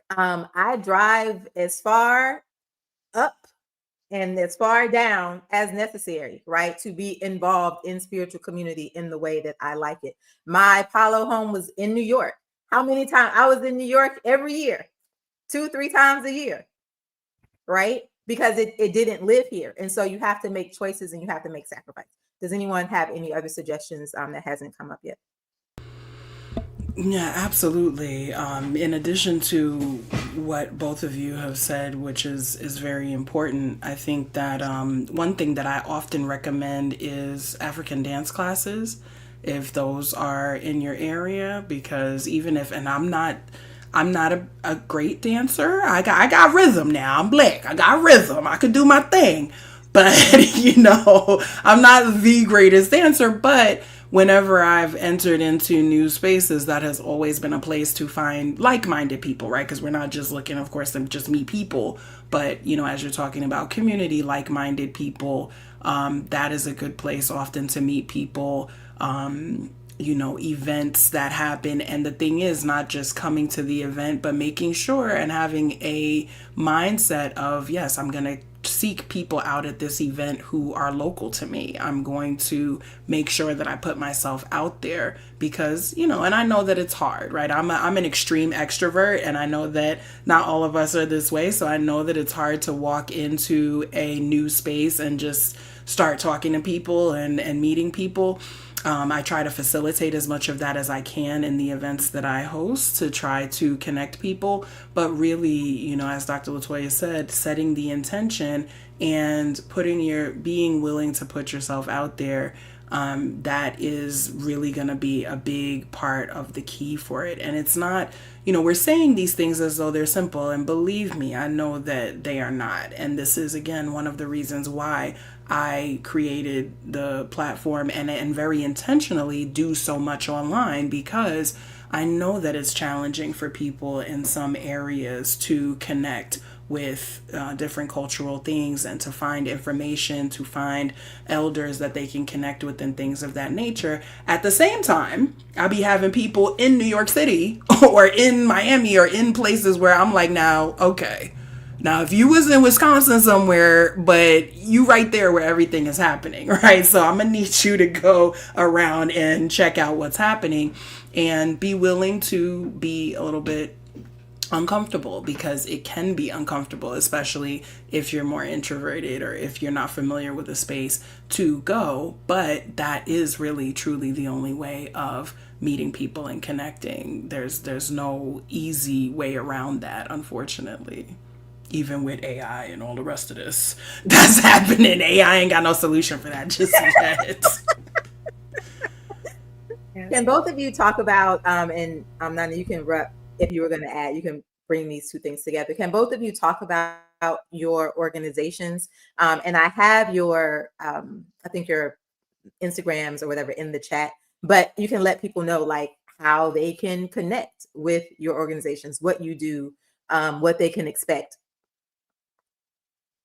I drive as far up and as far down as necessary, right, to be involved in spiritual community in the way that I like it. My Apollo home was in New York. How many times? I was in New York every year, 2-3 times a year, right? Because it didn't live here. And so you have to make choices and you have to make sacrifices. Does anyone have any other suggestions that hasn't come up yet? Yeah, absolutely. In addition to what both of you have said, which is very important, I think that one thing that I often recommend is African dance classes, if those are in your area, because even if, and I'm not a great dancer. I got rhythm now. I'm Black. I got rhythm. I could do my thing. But, I'm not the greatest dancer, but whenever I've entered into new spaces, that has always been a place to find like-minded people, right? Because we're not just looking, of course, to just meet people, but, as you're talking about community, like-minded people, that is a good place often to meet people. events that happen. And the thing is, not just coming to the event, but making sure and having a mindset of, yes, I'm going to seek people out at this event who are local to me. I'm going to make sure that I put myself out there because, and I know that it's hard, right? I'm an extreme extrovert, and I know that not all of us are this way. So I know that it's hard to walk into a new space and just start talking to people and meeting people. I try to facilitate as much of that as I can in the events that I host to try to connect people. But really, as Dr. Latoya said, setting the intention and being willing to put yourself out there, that is really going to be a big part of the key for it. And it's not, we're saying these things as though they're simple. And believe me, I know that they are not. And this is, again, one of the reasons why I created the platform and very intentionally do so much online, because I know that it's challenging for people in some areas to connect with different cultural things and to find information, to find elders that they can connect with and things of that nature. At the same time, I'll be having people in New York City or in Miami or in places where I'm like, now, okay. Now, if you was in Wisconsin somewhere, but you right there where everything is happening, right? So I'm going to need you to go around and check out what's happening and be willing to be a little bit uncomfortable, because it can be uncomfortable, especially if you're more introverted or if you're not familiar with the space to go. But that is really, truly the only way of meeting people and connecting. There's no easy way around that, unfortunately. Even with AI and all the rest of this that's happening, AI ain't got no solution for that just yet. Can both of you talk about, and Nana, you can if you were going to add, you can bring these two things together. Can both of you talk about your organizations? And I have your, I think your Instagrams or whatever in the chat, but you can let people know like how they can connect with your organizations, what you do, what they can expect.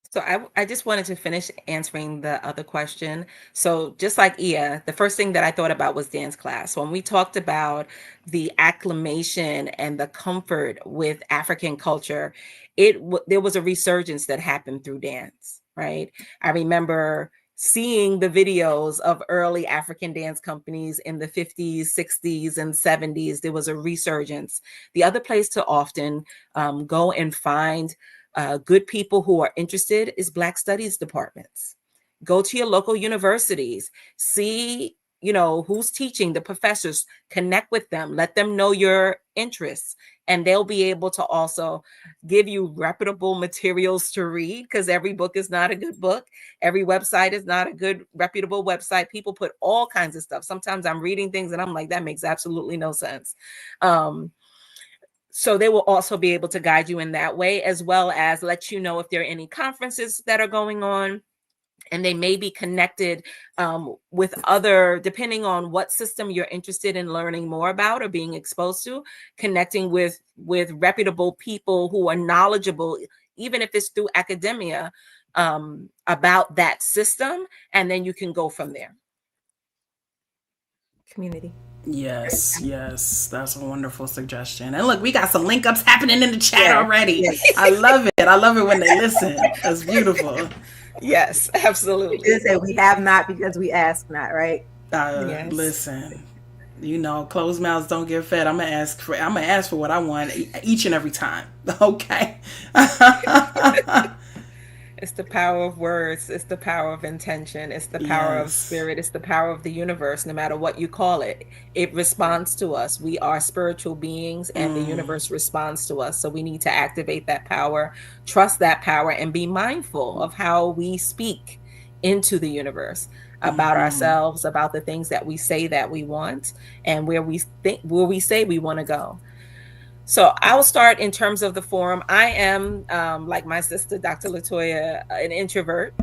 So I just wanted to finish answering the other question. So just like Ia, the first thing that I thought about was dance class. When we talked about the acclimation and the comfort with African culture, there was a resurgence that happened through dance, right? I remember seeing the videos of early African dance companies in the 50s, 60s, and 70s. There was a resurgence. The other place to often go and find good people who are interested is Black Studies departments. Go to your local universities, see, who's teaching, the professors, connect with them, let them know your interests, and they'll be able to also give you reputable materials to read, because every book is not a good book. Every website is not a good, reputable website. People put all kinds of stuff. Sometimes I'm reading things and I'm like, that makes absolutely no sense. So they will also be able to guide you in that way, as well as let you know if there are any conferences that are going on. And they may be connected with other, depending on what system you're interested in learning more about or being exposed to, connecting with reputable people who are knowledgeable, even if it's through academia, about that system. And then you can go from there. Community. Yes, that's a wonderful suggestion. And look, we got some link ups happening in the chat already. Yes. I love it. I love it when they listen. That's beautiful. Yes, absolutely. We have not because we ask not, right? Yes. Listen, closed mouths don't get fed. I'm gonna ask for what I want each and every time. Okay. It's the power of words. It's the power of intention. It's the power of spirit. It's the power of the universe, no matter what you call it. It responds to us. We are spiritual beings, and the universe responds to us. So we need to activate that power, trust that power, and be mindful of how we speak into the universe about ourselves, about the things that we say that we want, and where we say we want to go. So I'll start in terms of the forum. I am, like my sister, Dr. Latoya, an introvert.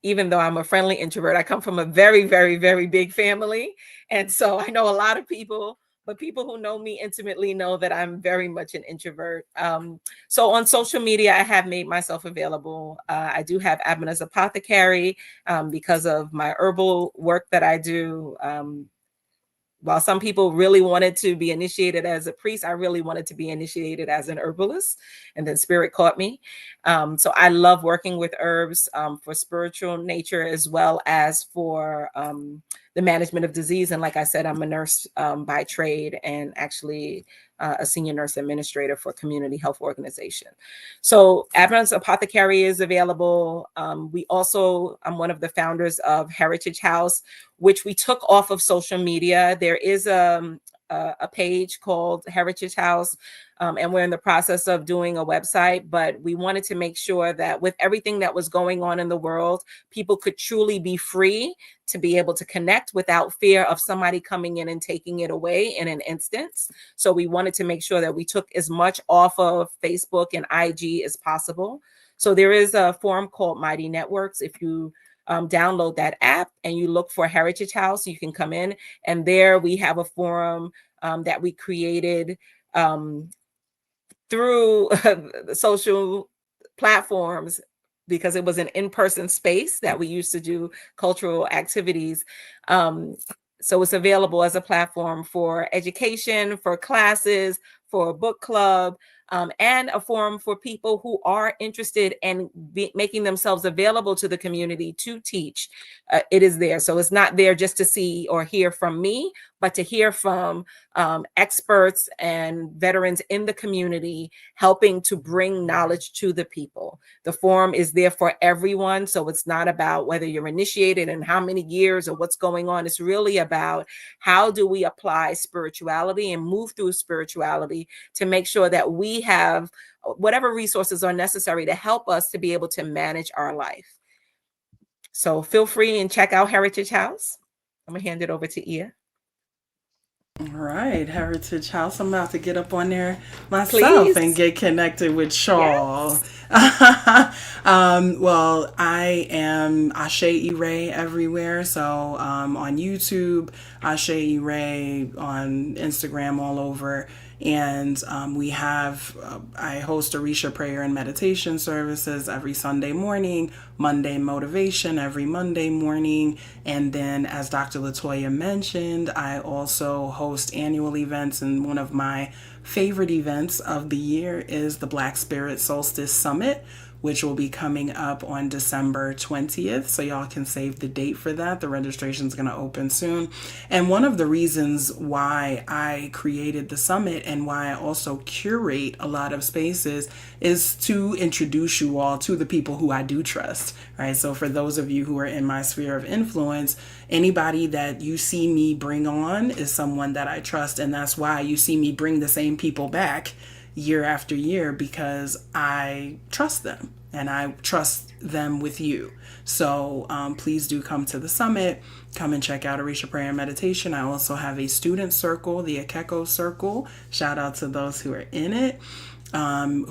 Even though I'm a friendly introvert, I come from a very, very, very big family. And so I know a lot of people, but people who know me intimately know that I'm very much an introvert. So on social media, I have made myself available. I do have Abina's Apothecary because of my herbal work that I do. while some people really wanted to be initiated as a priest, I really wanted to be initiated as an herbalist, and then spirit caught me. So I love working with herbs for spiritual nature as well as for the management of disease. And like I said, I'm a nurse by trade, and actually a senior nurse administrator for a community health organization. So Adventist Apothecary is available. I'm one of the founders of Heritage House, which we took off of social media. There is a page called Heritage House, and we're in the process of doing a website, but we wanted to make sure that with everything that was going on in the world, people could truly be free to be able to connect without fear of somebody coming in and taking it away in an instance. So we wanted to make sure that we took as much off of Facebook and IG as possible. So there is a forum called Mighty Networks. If you download that app and you look for Heritage House, you can come in, and there we have a forum that we created through the social platforms, because it was an in-person space that we used to do cultural activities. So it's available as a platform for education, for classes, for a book club, and a forum for people who are interested in making themselves available to the community to teach. It is there. So it's not there just to see or hear from me, but to hear from experts and veterans in the community, helping to bring knowledge to the people. The forum is there for everyone. So it's not about whether you're initiated and how many years or what's going on. It's really about how do we apply spirituality and move through spirituality to make sure that we have whatever resources are necessary to help us to be able to manage our life. So feel free and check out Heritage House. I'm going to hand it over to Ia. All right, Heritage House. I'm about to get up on there myself Please. and get connected with Shaw. Yes. Well, I am Ashe Ray everywhere. So on YouTube, Ashe Ray, on Instagram, all over. And I host Orisha prayer and meditation services every Sunday morning, Monday motivation every Monday morning. And then, as Dr. Latoya mentioned, I also host annual events, and one of my favorite events of the year is the Black Spirit Solstice Summit, which will be coming up on December 20th. So y'all can save the date for that. The registration is going to open soon. And one of the reasons why I created the summit and why I also curate a lot of spaces is to introduce you all to the people who I do trust, right? So for those of you who are in my sphere of influence, anybody that you see me bring on is someone that I trust. And that's why you see me bring the same people back year after year, because I trust them and I trust them with you. So please do come to the summit. Come and check out Orisha Prayer and Meditation. I also have a student circle, the Akeko Circle. Shout out to those who are in it.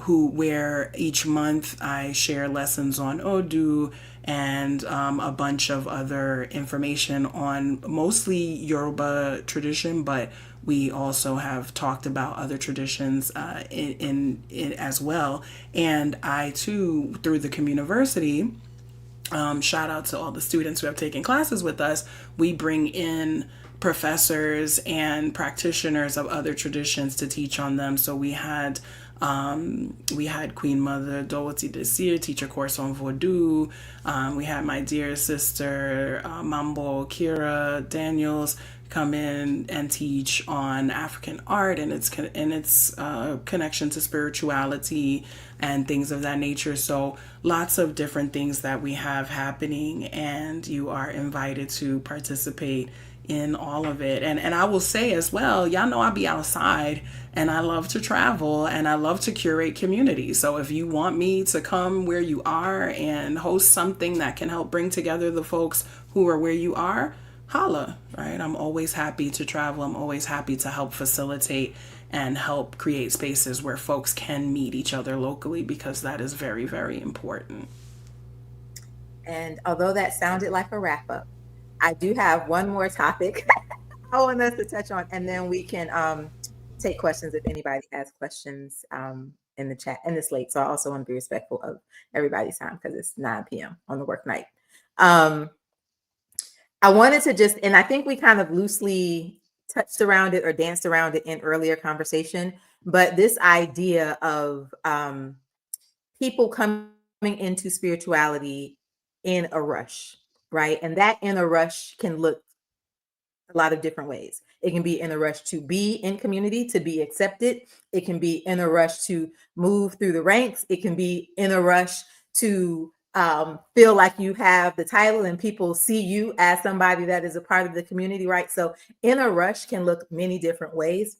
Where each month I share lessons on Odu and a bunch of other information on mostly Yoruba tradition, but we also have talked about other traditions in as well. And I too, through the community, shout out to all the students who have taken classes with us, we bring in professors and practitioners of other traditions to teach on them. So we had Queen Mother Dorothy Desir teach a course on Vodou. We had my dear sister Mambo Kira Daniels come in and teach on African art and its connection to spirituality and things of that nature. So lots of different things that we have happening, and you are invited to participate in all of it. And I will say as well, y'all know I be outside and I love to travel and I love to curate community. So if you want me to come where you are and host something that can help bring together the folks who are where you are, holla, right? I'm always happy to travel. I'm always happy to help facilitate and help create spaces where folks can meet each other locally, because that is very, very important. And although that sounded like a wrap up, I do have one more topic I want us to touch on, and then we can take questions if anybody has questions in the chat. And it's late, so I also want to be respectful of everybody's time because it's 9 p.m. on the work night. I wanted to just, and I think we kind of loosely touched around it or danced around it in earlier conversation, but this idea of people coming into spirituality in a rush, right? And that in a rush can look a lot of different ways. It can be in a rush to be in community, to be accepted. It can be in a rush to move through the ranks. It can be in a rush to feel like you have the title and people see you as somebody that is a part of the community, right? So in a rush can look many different ways.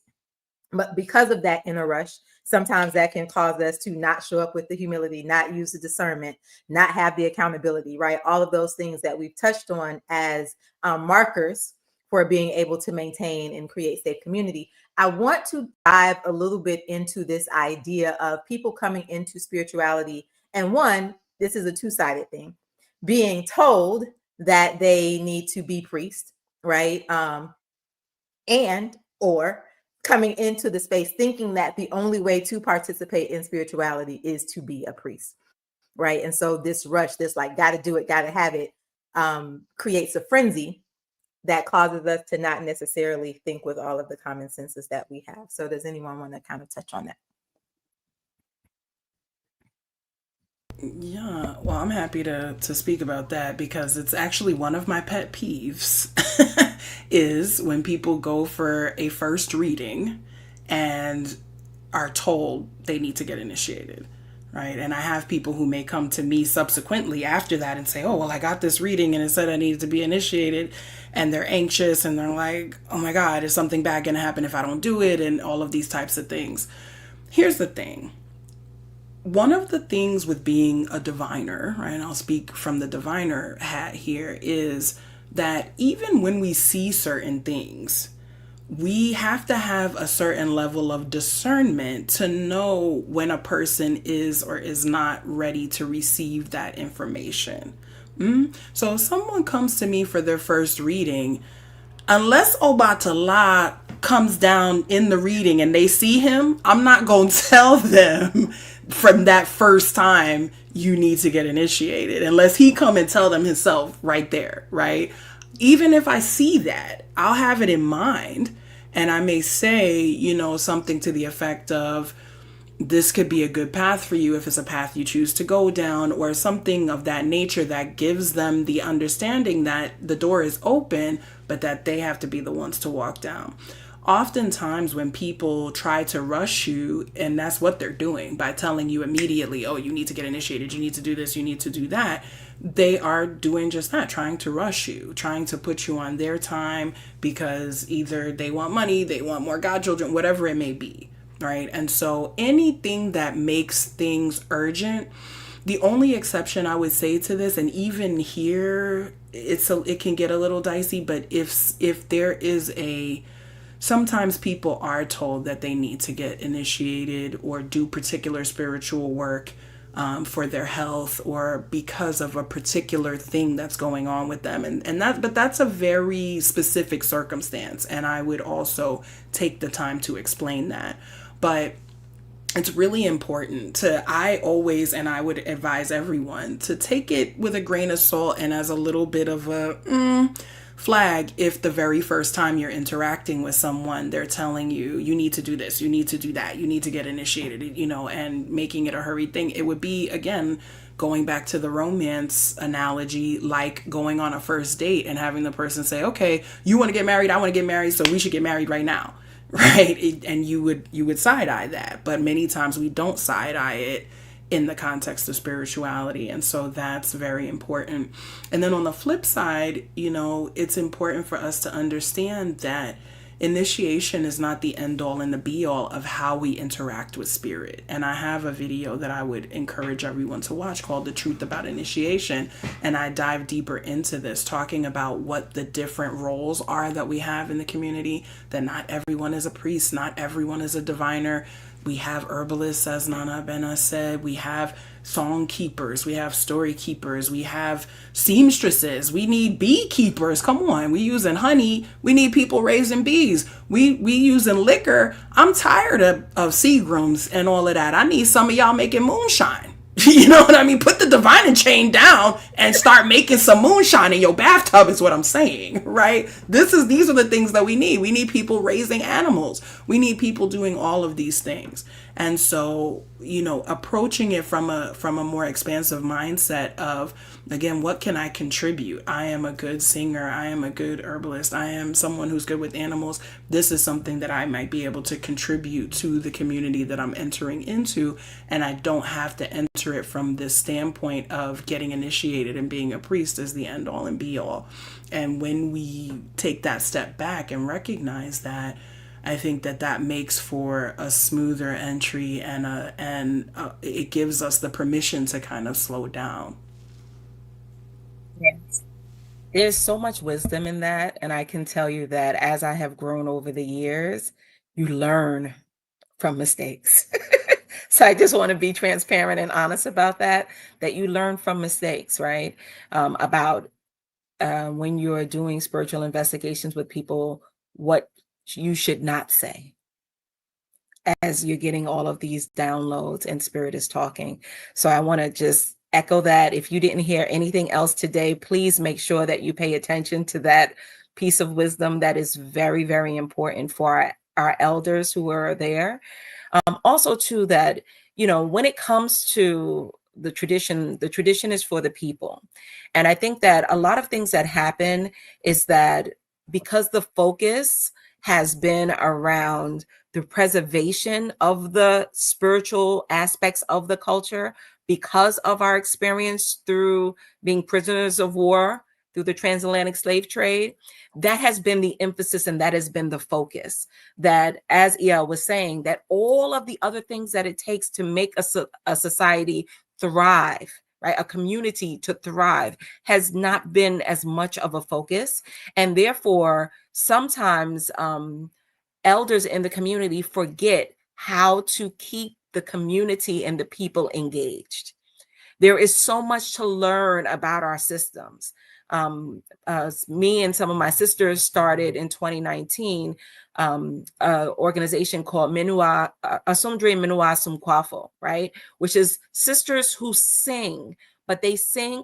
But because of that inner rush, sometimes that can cause us to not show up with the humility, not use the discernment, not have the accountability, right? All of those things that we've touched on as markers for being able to maintain and create safe community. I want to dive a little bit into this idea of people coming into spirituality. And one, this is a two-sided thing, being told that they need to be priest, right? And or coming into the space thinking that the only way to participate in spirituality is to be a priest, right? And so this rush, this like got to do it, got to have it, creates a frenzy that causes us to not necessarily think with all of the common senses that we have. So does anyone want to kind of touch on that? Yeah, well, I'm happy to speak about that because it's actually one of my pet peeves is when people go for a first reading and are told they need to get initiated, right? And I have people who may come to me subsequently after that and say, oh, well, I got this reading and it said I needed to be initiated, and they're anxious and they're like, oh my God, is something bad going to happen if I don't do it, and all of these types of things. Here's the thing. One of the things with being a diviner, right, and I'll speak from the diviner hat here, is that even when we see certain things, we have to have a certain level of discernment to know when a person is or is not ready to receive that information. So if someone comes to me for their first reading, unless Obatala comes down in the reading and they see him, I'm not going to tell them from that first time you need to get initiated unless he come and tell them himself right there, right? Even if I see that, I'll have it in mind, and I may say, something to the effect of, this could be a good path for you if it's a path you choose to go down, or something of that nature that gives them the understanding that the door is open, but that they have to be the ones to walk down. Oftentimes when people try to rush you, and that's what they're doing by telling you immediately, oh, you need to get initiated, you need to do this, you need to do that, they are doing just that, trying to rush you, trying to put you on their time because either they want money, they want more godchildren, whatever it may be, right? And so anything that makes things urgent, the only exception I would say to this, and even here, it can get a little dicey, but if there is sometimes people are told that they need to get initiated or do particular spiritual work for their health or because of a particular thing that's going on with them. But that's a very specific circumstance. And I would also take the time to explain that. But it's really important I would advise everyone to take it with a grain of salt and as a little bit of a flag if the very first time you're interacting with someone, they're telling you, you need to do this, you need to do that, you need to get initiated, and making it a hurried thing. It would be, again, going back to the romance analogy, like going on a first date and having the person say, okay, you want to get married, I want to get married, so we should get married right now. Right? And you would side-eye that. But many times we don't side-eye it in the context of spirituality. And so that's very important. And then on the flip side, it's important for us to understand that initiation is not the end all and the be all of how we interact with spirit. And I have a video that I would encourage everyone to watch called The Truth About Initiation. And I dive deeper into this, talking about what the different roles are that we have in the community, that not everyone is a priest, not everyone is a diviner. We have herbalists, as Nana Abena said. We have song keepers. We have story keepers. We have seamstresses. We need beekeepers. Come on. We using honey. We need people raising bees. We using liquor. I'm tired of Seagrams and all of that. I need some of y'all making moonshine. You know what I mean? Put the divine chain down and start making some moonshine in your bathtub is what I'm saying, right? These are the things that we need. We need people raising animals. We need people doing all of these things. And so, approaching it from a more expansive mindset of, again, what can I contribute? I am a good singer. I am a good herbalist. I am someone who's good with animals. This is something that I might be able to contribute to the community that I'm entering into. And I don't have to enter it from this standpoint of getting initiated and being a priest as the end all and be all. And when we take that step back and recognize that, I think that makes for a smoother entry, and it gives us the permission to kind of slow down. Yes. There's so much wisdom in that. And I can tell you that as I have grown over the years, you learn from mistakes. So I just want to be transparent and honest about that you learn from mistakes, right? About when you're doing spiritual investigations with people, what you should not say as you're getting all of these downloads and spirit is talking. So I want to just echo that. If you didn't hear anything else today, please make sure that you pay attention to that piece of wisdom that is very, very important for our elders who are there. Also, too, that, when it comes to the tradition is for the people. And I think that a lot of things that happen is that because the focus has been around the preservation of the spiritual aspects of the culture, because of our experience through being prisoners of war through the transatlantic slave trade, that has been the emphasis and that has been the focus. That, as El was saying, that all of the other things that it takes to make a society thrive, right, a community to thrive, has not been as much of a focus. And therefore, sometimes elders in the community forget how to keep the community and the people engaged. There is so much to learn about our systems. Me and some of my sisters started in 2019 an organization called Menua Asumdre Menua Sumkwafo, right? Which is sisters who sing, but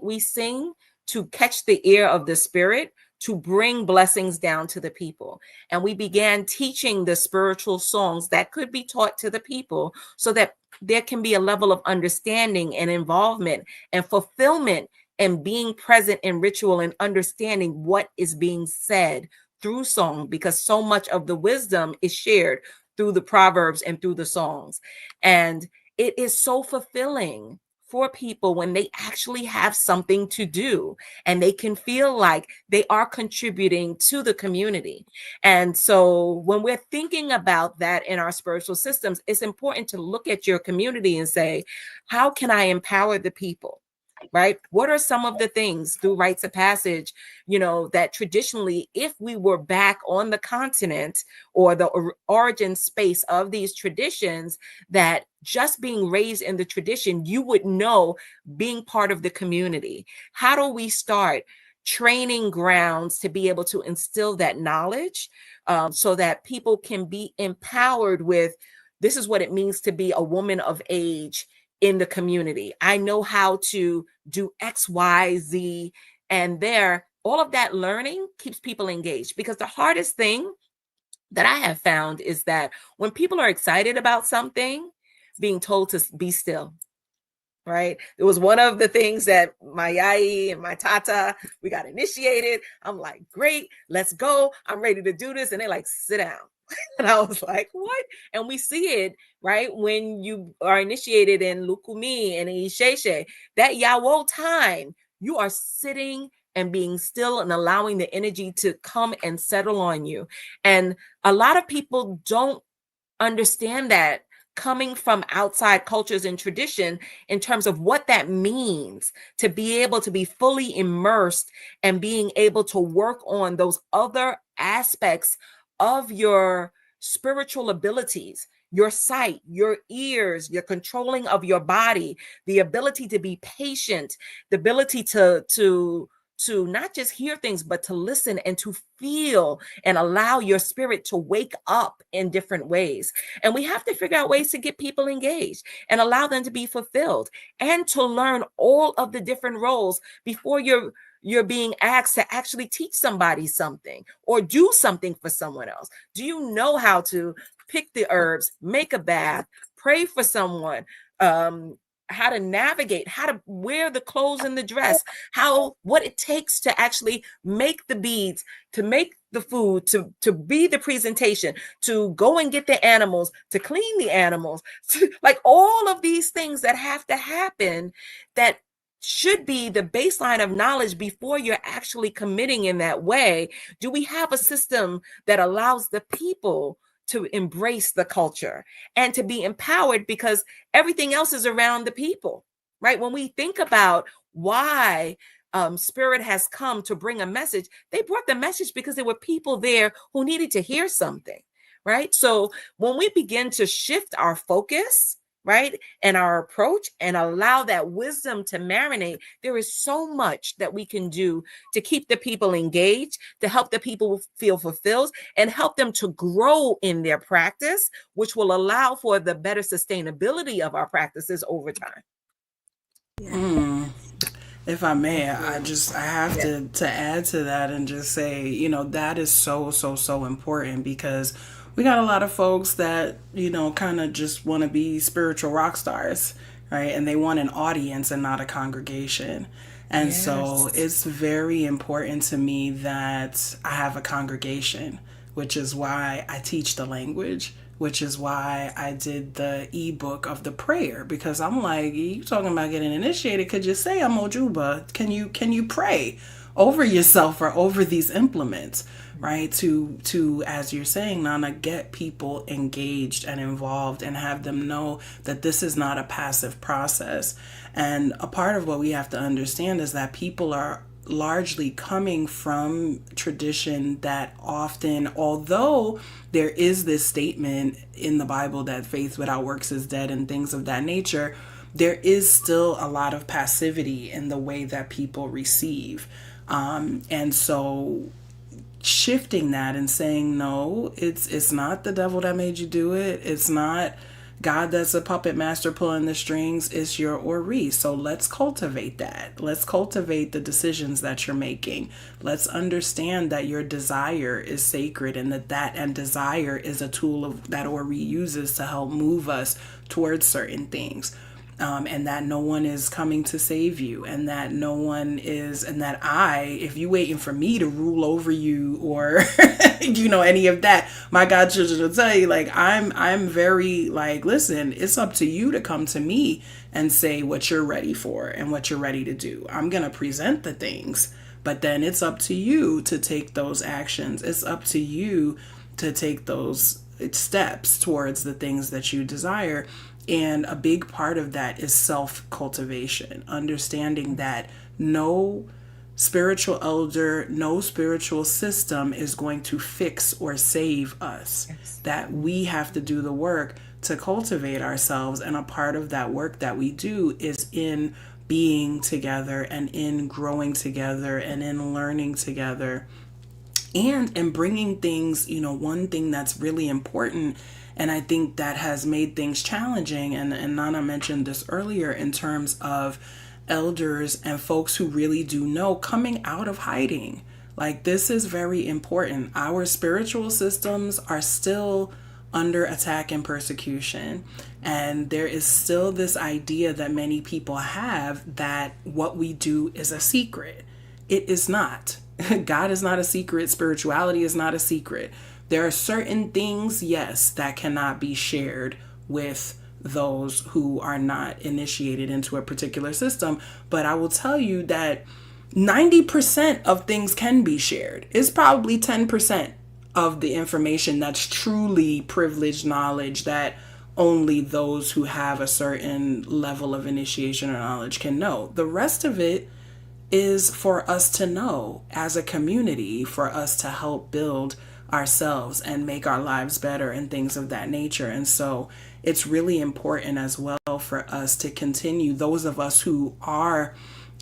we sing to catch the ear of the spirit, to bring blessings down to the people. And we began teaching the spiritual songs that could be taught to the people so that there can be a level of understanding and involvement and fulfillment and being present in ritual and understanding what is being said through song, because so much of the wisdom is shared through the proverbs and through the songs. And it is so fulfilling for people when they actually have something to do and they can feel like they are contributing to the community. And so when we're thinking about that in our spiritual systems, it's important to look at your community and say, how can I empower the people? Right? What are some of the things through rites of passage, that traditionally, if we were back on the continent or the origin space of these traditions, that just being raised in the tradition, you would know being part of the community. How do we start training grounds to be able to instill that knowledge so that people can be empowered with this is what it means to be a woman of age in the community. I know how to do X, Y, Z. And all of that learning keeps people engaged, because the hardest thing that I have found is that when people are excited about something, being told to be still. Right. It was one of the things that my yai and my tata, we got initiated. I'm like, great, let's go. I'm ready to do this. And they're like, sit down. And I was like, what? And we see it, right? When you are initiated in Lukumi and in Isheshe, that Yawo time, you are sitting and being still and allowing the energy to come and settle on you. And a lot of people don't understand that coming from outside cultures and tradition in terms of what that means to be able to be fully immersed and being able to work on those other aspects of your spiritual abilities, your sight, your ears, your controlling of your body, the ability to be patient, the ability to to not just hear things, but to listen and to feel and allow your spirit to wake up in different ways. And we have to figure out ways to get people engaged and allow them to be fulfilled and to learn all of the different roles before you're being asked to actually teach somebody something or do something for someone else. Do you know how to pick the herbs, make a bath, pray for someone, how to navigate, how to wear the clothes and the dress, what it takes to actually make the beads, to make the food, to be the presentation, to go and get the animals, to clean the animals, like all of these things that have to happen that should be the baseline of knowledge before you're actually committing in that way. Do we have a system that allows the people to embrace the culture and to be empowered, because everything else is around the people, right? When we think about why Spirit has come to bring a message, they brought the message because there were people there who needed to hear something, right? So when we begin to shift our focus, right, and our approach and allow that wisdom to marinate, there is so much that we can do to keep the people engaged, to help the people feel fulfilled, and help them to grow in their practice, which will allow for the better sustainability of our practices over time. If I may, I have to add to that and just say, that is so important, because we got a lot of folks that, kind of just want to be spiritual rock stars, right? And they want an audience and not a congregation. And so it's very important to me that I have a congregation, which is why I teach the language, which is why I did the ebook of the prayer, because I'm like, you talking about getting initiated, could you say I'm Ojuba? Can you pray over yourself or over these implements, right? To as you're saying, Nana, get people engaged and involved and have them know that this is not a passive process. And a part of what we have to understand is that people are largely coming from tradition that often, although there is this statement in the Bible that faith without works is dead and things of that nature, there is still a lot of passivity in the way that people receive. And so shifting that and saying, no, it's not the devil that made you do it. It's not God that's a puppet master pulling the strings. It's your Ori. So let's cultivate that. Let's cultivate the decisions that you're making. Let's understand that your desire is sacred, and that desire is a tool that Ori uses to help move us towards certain things. And that no one is coming to save you, and that no one is, and that if you waiting for me to rule over you or, any of that, my godchildren will tell you, like, I'm very like, listen, it's up to you to come to me and say what you're ready for and what you're ready to do. I'm going to present the things, but then it's up to you to take those actions. It's up to you to take those steps towards the things that you desire. And a big part of that is self-cultivation, understanding that no spiritual elder, no spiritual system is going to fix or save us. That we have to do the work to cultivate ourselves. And a part of that work that we do is in being together and in growing together and in learning together and in bringing things, one thing that's really important, and I think that has made things challenging, and Nana mentioned this earlier, in terms of elders and folks who really do know coming out of hiding. Like, this is very important. Our spiritual systems are still under attack and persecution. And there is still this idea that many people have that what we do is a secret. It is not. God is not a secret. Spirituality is not a secret. There are certain things, yes, that cannot be shared with those who are not initiated into a particular system. But I will tell you that 90% of things can be shared. It's probably 10% of the information that's truly privileged knowledge that only those who have a certain level of initiation or knowledge can know. The rest of it is for us to know as a community, for us to help build ourselves and make our lives better and things of that nature. And so it's really important as well for us to continue, those of us who are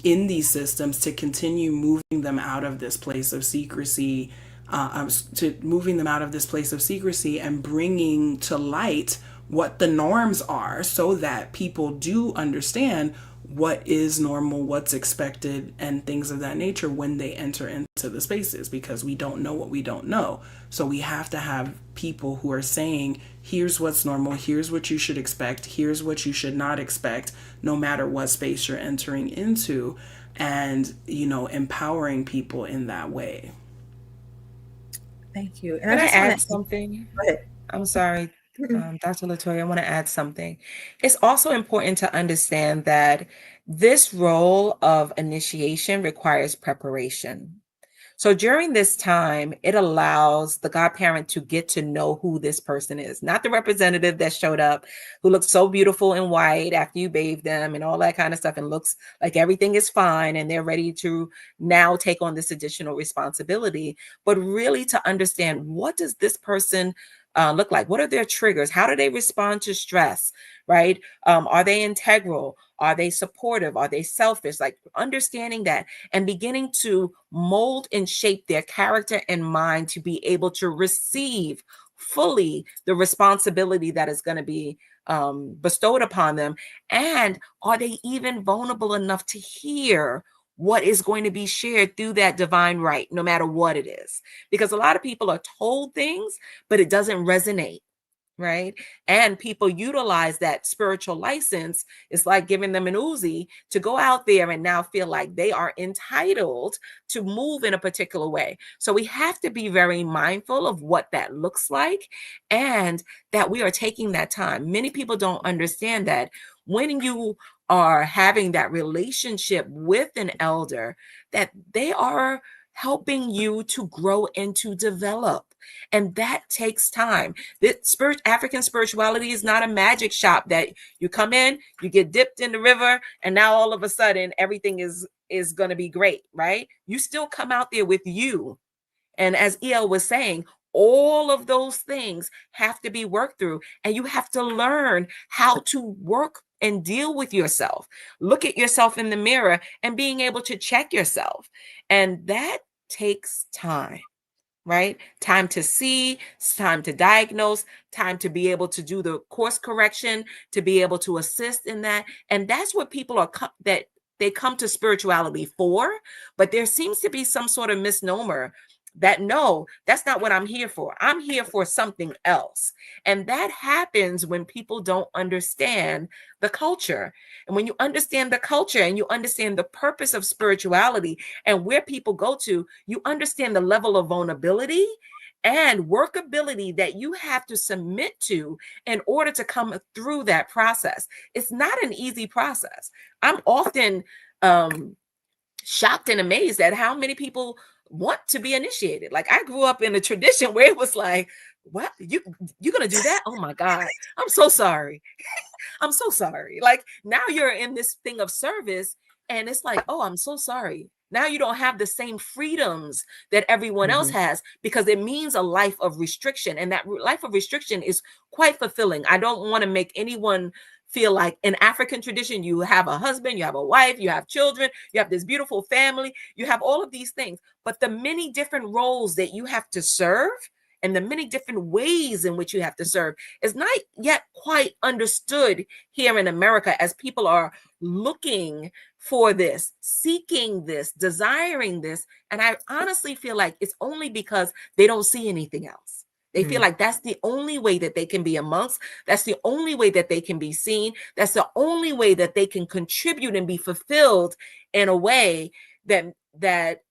in these systems to continue moving them out of this place of secrecy, to moving them out of this place of secrecy and bringing to light what the norms are so that people do understand what is normal, what's expected, and things of that nature when they enter into the spaces, because we don't know what we don't know. So we have to have people who are saying, here's what's normal, here's what you should expect, here's what you should not expect, no matter what space you're entering into, and, empowering people in that way. Thank you. And Can I I just want add to something? go ahead. I'm sorry, Dr. Latoya, I want to add something. It's also important to understand that this role of initiation requires preparation. So during this time, it allows the godparent to get to know who this person is, not the representative that showed up who looks so beautiful in white after you bathe them and all that kind of stuff and looks like everything is fine and they're ready to now take on this additional responsibility, but really to understand, what does this person look like? What are their triggers? How do they respond to stress, right? Are they integral? Are they supportive? Are they selfish? Like understanding that and beginning to mold and shape their character and mind to be able to receive fully the responsibility that is going to be bestowed upon them. And are they even vulnerable enough to hear what is going to be shared through that divine right, no matter what it is? Because a lot of people are told things, but it doesn't resonate. Right. And people utilize that spiritual license. It's like giving them an Uzi to go out there and now feel like they are entitled to move in a particular way. So we have to be very mindful of what that looks like and that we are taking that time. Many people don't understand that when you are having that relationship with an elder, that they are helping you to grow and to develop. And that takes time. African spirituality is not a magic shop that you come in, you get dipped in the river, and now all of a sudden everything is going to be great, right? You still come out there with you. And as El was saying, all of those things have to be worked through, and you have to learn how to work and deal with yourself. Look at yourself in the mirror and being able to check yourself. And that takes time, right? Time to see, time to diagnose, time to be able to do the course correction, to be able to assist in that. And that's what people are that they come to spirituality for. But there seems to be some sort of misnomer that no, that's not what I'm here for. I'm here for something else. And that happens when people don't understand the culture. And when you understand the culture and you understand the purpose of spirituality and where people go to, you understand the level of vulnerability and workability that you have to submit to in order to come through that process. It's not an easy process. I'm often shocked and amazed at how many people want to be initiated. Like I grew up in a tradition where it was like, what, you're gonna do that? Oh my God, I'm so sorry. I'm so sorry. Like now you're in this thing of service, and it's like, oh, I'm so sorry. Now you don't have the same freedoms that everyone else Mhm. has, because it means a life of restriction. And that life of restriction is quite fulfilling. I don't want to make anyone feel like in African tradition, you have a husband, you have a wife, you have children, you have this beautiful family, you have all of these things. But the many different roles that you have to serve and the many different ways in which you have to serve is not yet quite understood here in America, as people are looking for this, seeking this, desiring this. And I honestly feel like it's only because they don't see anything else. They feel like that's the only way that they can be amongst. That's the only way that they can be seen. That's the only way that they can contribute and be fulfilled in a way that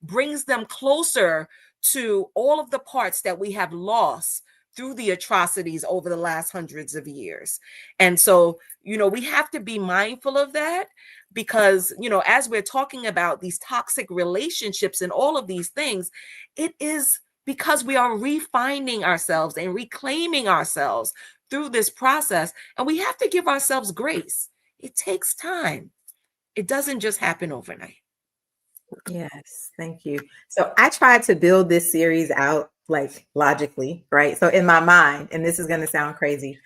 brings them closer to all of the parts that we have lost through the atrocities over the last hundreds of years. And so, we have to be mindful of that, because, as we're talking about these toxic relationships and all of these things, it is because we are refining ourselves and reclaiming ourselves through this process. And we have to give ourselves grace. It takes time. It doesn't just happen overnight. Yes, thank you. So I tried to build this series out like logically, right? So in my mind, and this is going to sound crazy,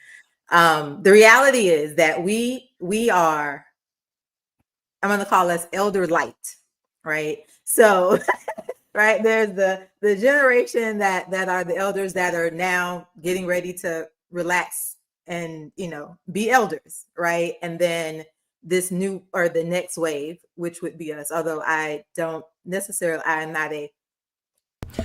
the reality is that we are I'm going to call us elder light, right? So, right, there's the generation that are the elders that are now getting ready to relax and, be elders, right? And then this new or the next wave, which would be us, although I don't necessarily, I'm not a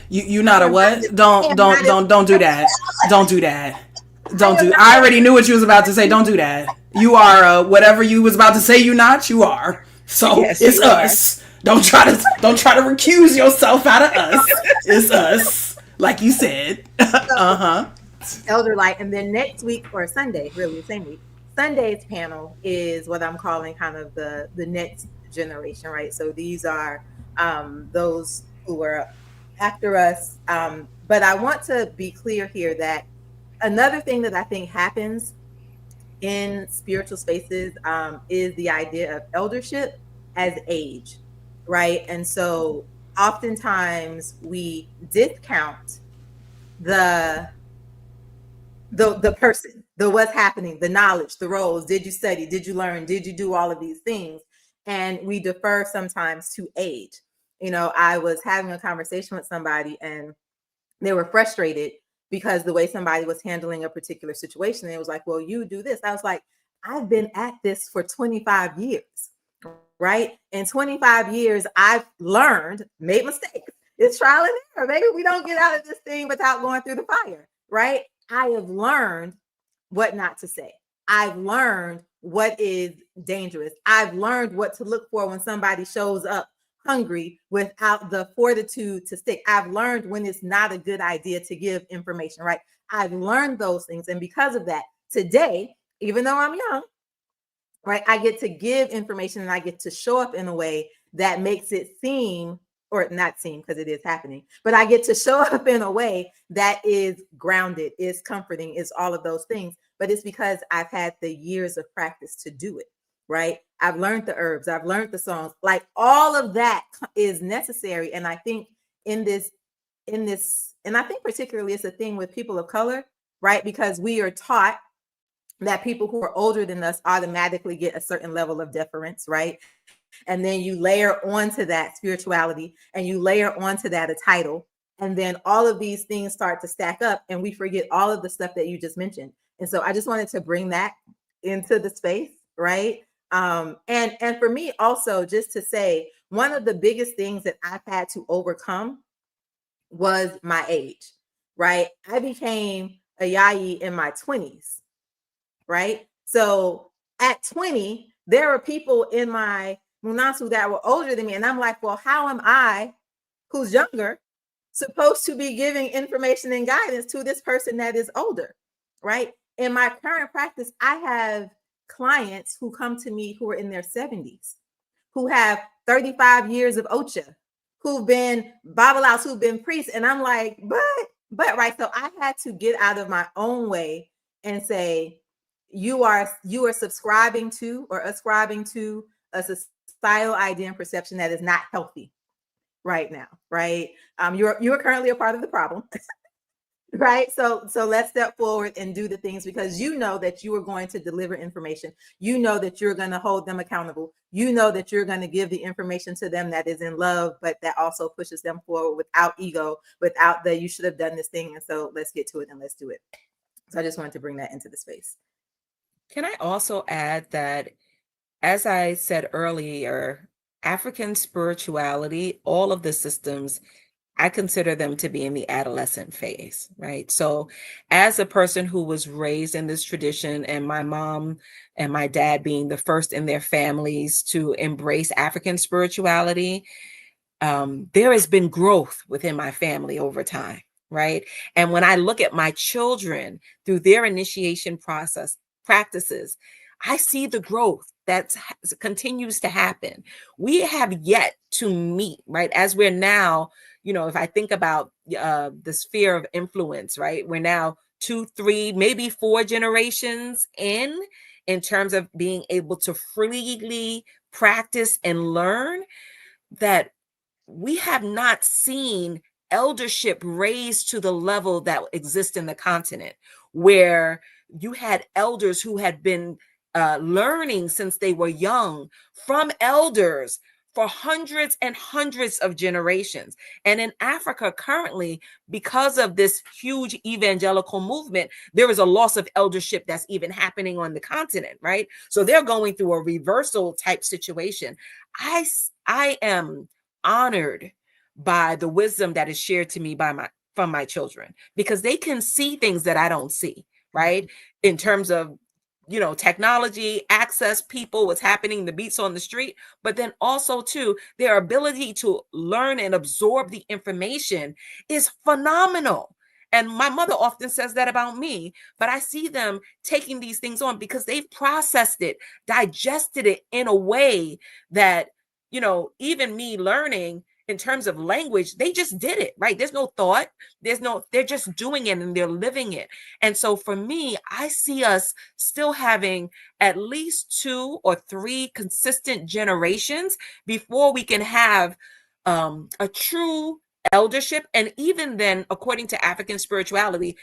You I not a am not what? a, I am not a, Don't do that. Don't do that. I Don't am do. not I a, already knew what you was about to say. Don't do that. You are whatever you was about to say. You not. You are. So Yes, it's you are. us. Don't try to recuse yourself out of us. It's us. Like you said. so Uh-huh. elder light. And then next week or Sunday, really the same week, Sunday's panel is what I'm calling kind of the next generation, right? So these are those who were after us. But I want to be clear here that another thing that I think happens in spiritual spaces is the idea of eldership as age, right? And so oftentimes we discount the the person, the what's happening, the knowledge, the roles. Did you study? Did you learn? Did you do all of these things? And we defer sometimes to age. I was having a conversation with somebody and they were frustrated because the way somebody was handling a particular situation. It was like, well, you do this. I was like, I've been at this for 25 years, right? In 25 years, I've learned, made mistakes. It's trial and error. Maybe we don't get out of this thing without going through the fire, right? I have learned what not to say. I've learned what is dangerous. I've learned what to look for when somebody shows up hungry without the fortitude to stick. I've learned when it's not a good idea to give information, right? I've learned those things. And because of that, today, even though I'm young, right, I get to give information and I get to show up in a way that makes it seem, or not seem because it is happening, but I get to show up in a way that is grounded, is comforting, is all of those things. But it's because I've had the years of practice to do it, right? I've learned the herbs, I've learned the songs, like all of that is necessary. And I think in this, and I think particularly it's a thing with people of color, right? Because we are taught that people who are older than us automatically get a certain level of deference, right? And then you layer onto that spirituality and you layer onto that a title. And then all of these things start to stack up and we forget all of the stuff that you just mentioned. And so I just wanted to bring that into the space, right? And for me also, just to say, one of the biggest things that I've had to overcome was my age, right? I became a yai in my 20s, right? So at 20, there were people in my munasu that were older than me. And I'm like, well, how am I, who's younger, supposed to be giving information and guidance to this person that is older, right? In my current practice, I have clients who come to me who are in their 70s, who have 35 years of OCHA, who've been Babalas, who've been priests. And I'm like, but, right. So I had to get out of my own way and say, you are subscribing to or ascribing to a societal idea and perception that is not healthy right now, right? You're currently a part of the problem, right? So let's step forward and do the things because you know that you are going to deliver information. You know that you're going to hold them accountable. You know that you're going to give the information to them that is in love, but that also pushes them forward without ego, without the you should have done this thing. And so let's get to it and let's do it. So I just wanted to bring that into the space. Can I also add that, as I said earlier, African spirituality, all of the systems, I consider them to be in the adolescent phase, right? So, as a person who was raised in this tradition, and my mom and my dad being the first in their families to embrace African spirituality, there has been growth within my family over time, right? And when I look at my children through their initiation process practices, I see the growth that continues to happen. We have yet to meet, right? As we're now, if I think about the sphere of influence, right? We're now 2, 3, maybe 4 generations in terms of being able to freely practice and learn, that we have not seen eldership raised to the level that exists in the continent, where you had elders who had been learning since they were young from elders for hundreds and hundreds of generations. And in Africa currently, because of this huge evangelical movement, there is a loss of eldership that's even happening on the continent, right? So they're going through a reversal type situation. I am honored by the wisdom that is shared to me from my children, because they can see things that I don't see, right? In terms of technology, access, people, what's happening, the beats on the street, but then also too, their ability to learn and absorb the information is phenomenal. And my mother often says that about me, but I see them taking these things on because they've processed it, digested it in a way that, even me learning in terms of language, they just did it, right? There's no thought, they're just doing it and they're living it. And so for me, I see us still having at least 2 or 3 consistent generations before we can have a true eldership. And even then, according to African spirituality,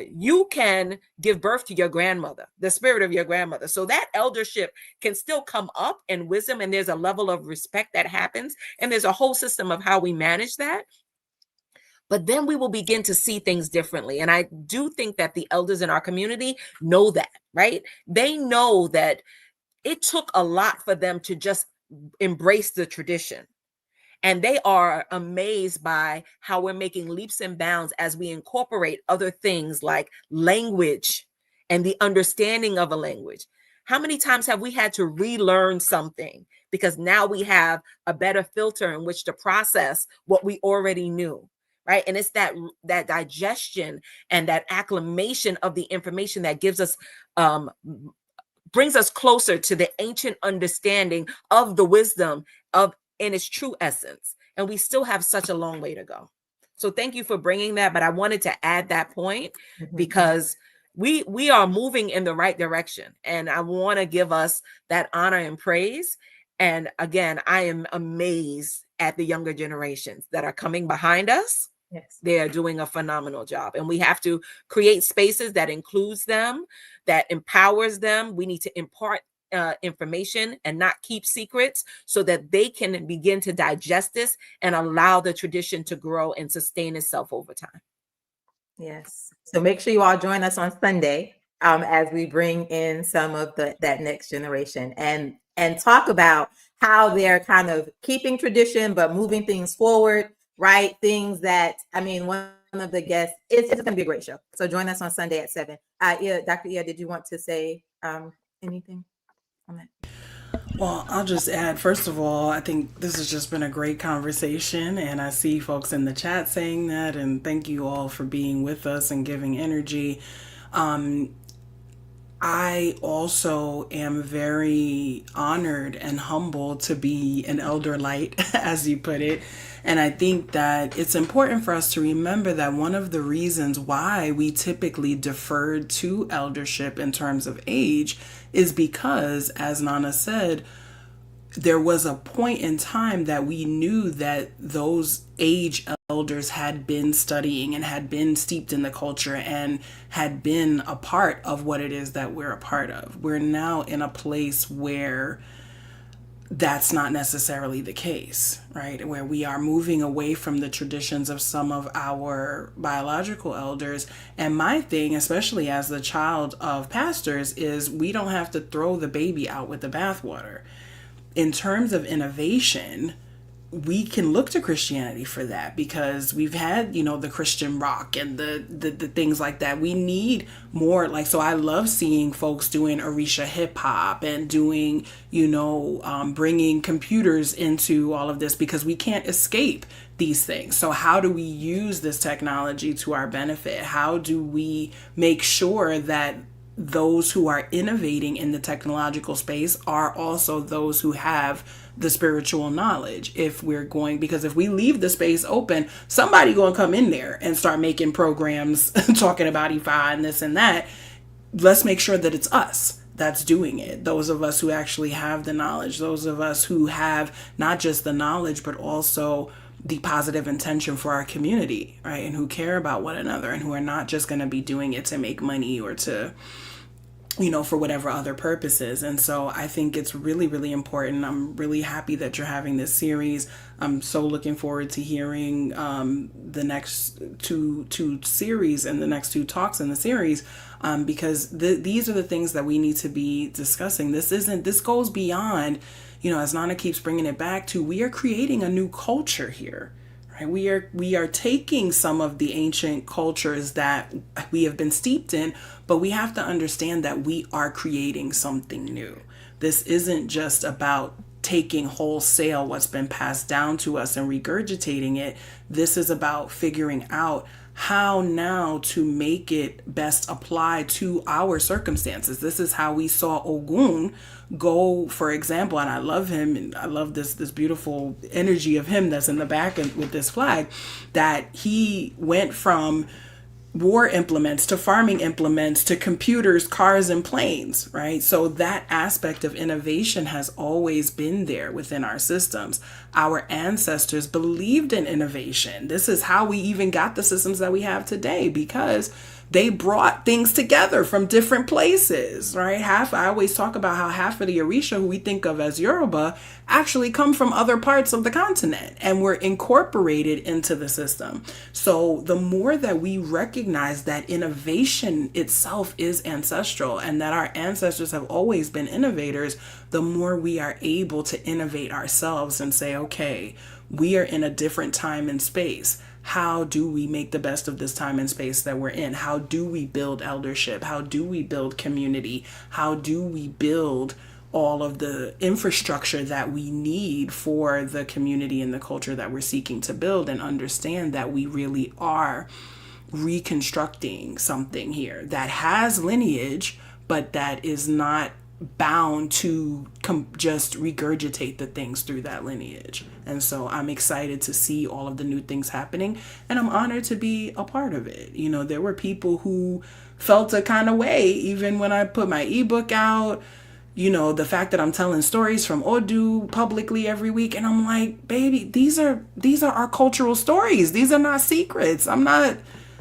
you can give birth to your grandmother, the spirit of your grandmother. So that eldership can still come up in wisdom, and there's a level of respect that happens, and there's a whole system of how we manage that. But then we will begin to see things differently. And I do think that the elders in our community know that, right? They know that it took a lot for them to just embrace the tradition. And they are amazed by how we're making leaps and bounds as we incorporate other things like language and the understanding of a language. How many times have we had to relearn something because now we have a better filter in which to process what we already knew, right? And it's that digestion and that acclimation of the information that gives us brings us closer to the ancient understanding of the wisdom of in its true essence. And we still have such a long way to go. So thank you for bringing that. But I wanted to add that point because we are moving in the right direction. And I want to give us that honor and praise. And again, I am amazed at the younger generations that are coming behind us. Yes. They are doing a phenomenal job. And we have to create spaces that includes them, that empowers them. We need to impart information and not keep secrets so that they can begin to digest this and allow the tradition to grow and sustain itself over time. Yes. So make sure you all join us on Sunday as we bring in some of that next generation and talk about how they're kind of keeping tradition but moving things forward, right? Things that, one of the guests, it's going to be a great show. So join us on Sunday at 7. Dr. Ia, did you want to say anything on that? Well, I'll just add, first of all, I think this has just been a great conversation, and I see folks in the chat saying that, and thank you all for being with us and giving energy. I also am very honored and humbled to be an elder light, as you put it. And I think that it's important for us to remember that one of the reasons why we typically deferred to eldership in terms of age is because, as Nana said, there was a point in time that we knew that those age elders had been studying and had been steeped in the culture and had been a part of what it is that we're a part of. We're now in a place where that's not necessarily the case, right? Where we are moving away from the traditions of some of our biological elders. And my thing, especially as the child of pastors, is we don't have to throw the baby out with the bathwater. In terms of innovation, we can look to Christianity for that because we've had, the Christian rock and the things like that. We need more, so I love seeing folks doing Orisha hip hop and doing, bringing computers into all of this because we can't escape these things. So how do we use this technology to our benefit? How do we make sure that those who are innovating in the technological space are also those who have the spiritual knowledge? Because if we leave the space open, somebody going to come in there and start making programs talking about Ifa and this and that. Let's make sure that it's us that's doing it. Those of us who actually have the knowledge, those of us who have not just the knowledge, but also the positive intention for our community, right? And who care about one another and who are not just going to be doing it to make money or to for whatever other purposes. And so I think it's really, really important. I'm really happy that you're having this series. I'm so looking forward to hearing the next two series and the next two talks in the series, because these are the things that we need to be discussing. This goes beyond, as Nana keeps bringing it back to, we are creating a new culture here. Right? We are taking some of the ancient cultures that we have been steeped in, but we have to understand that we are creating something new. This isn't just about taking wholesale what's been passed down to us and regurgitating it. This is about figuring out how now to make it best apply to our circumstances. This is how we saw Ogun go, for example, and I love him, and I love this beautiful energy of him that's in the back with this flag, that he went from war implements to farming implements to computers, cars, and planes, right? So that aspect of innovation has always been there within our systems. Our ancestors believed in innovation. This is how we even got the systems that we have today, because they brought things together from different places, right? I always talk about how half of the Orisha, who we think of as Yoruba, actually come from other parts of the continent and were incorporated into the system. So the more that we recognize that innovation itself is ancestral and that our ancestors have always been innovators, the more we are able to innovate ourselves and say, okay, we are in a different time and space. How do we make the best of this time and space that we're in? How do we build eldership? How do we build community? How do we build all of the infrastructure that we need for the community and the culture that we're seeking to build, and understand that we really are reconstructing something here that has lineage, but that is not bound to just regurgitate the things through that lineage. And so I'm excited to see all of the new things happening, and I'm honored to be a part of it. There were people who felt a kind of way even when I put my ebook out. The fact that I'm telling stories from Odu publicly every week, and I'm like, baby, these are our cultural stories. These are not secrets. I'm not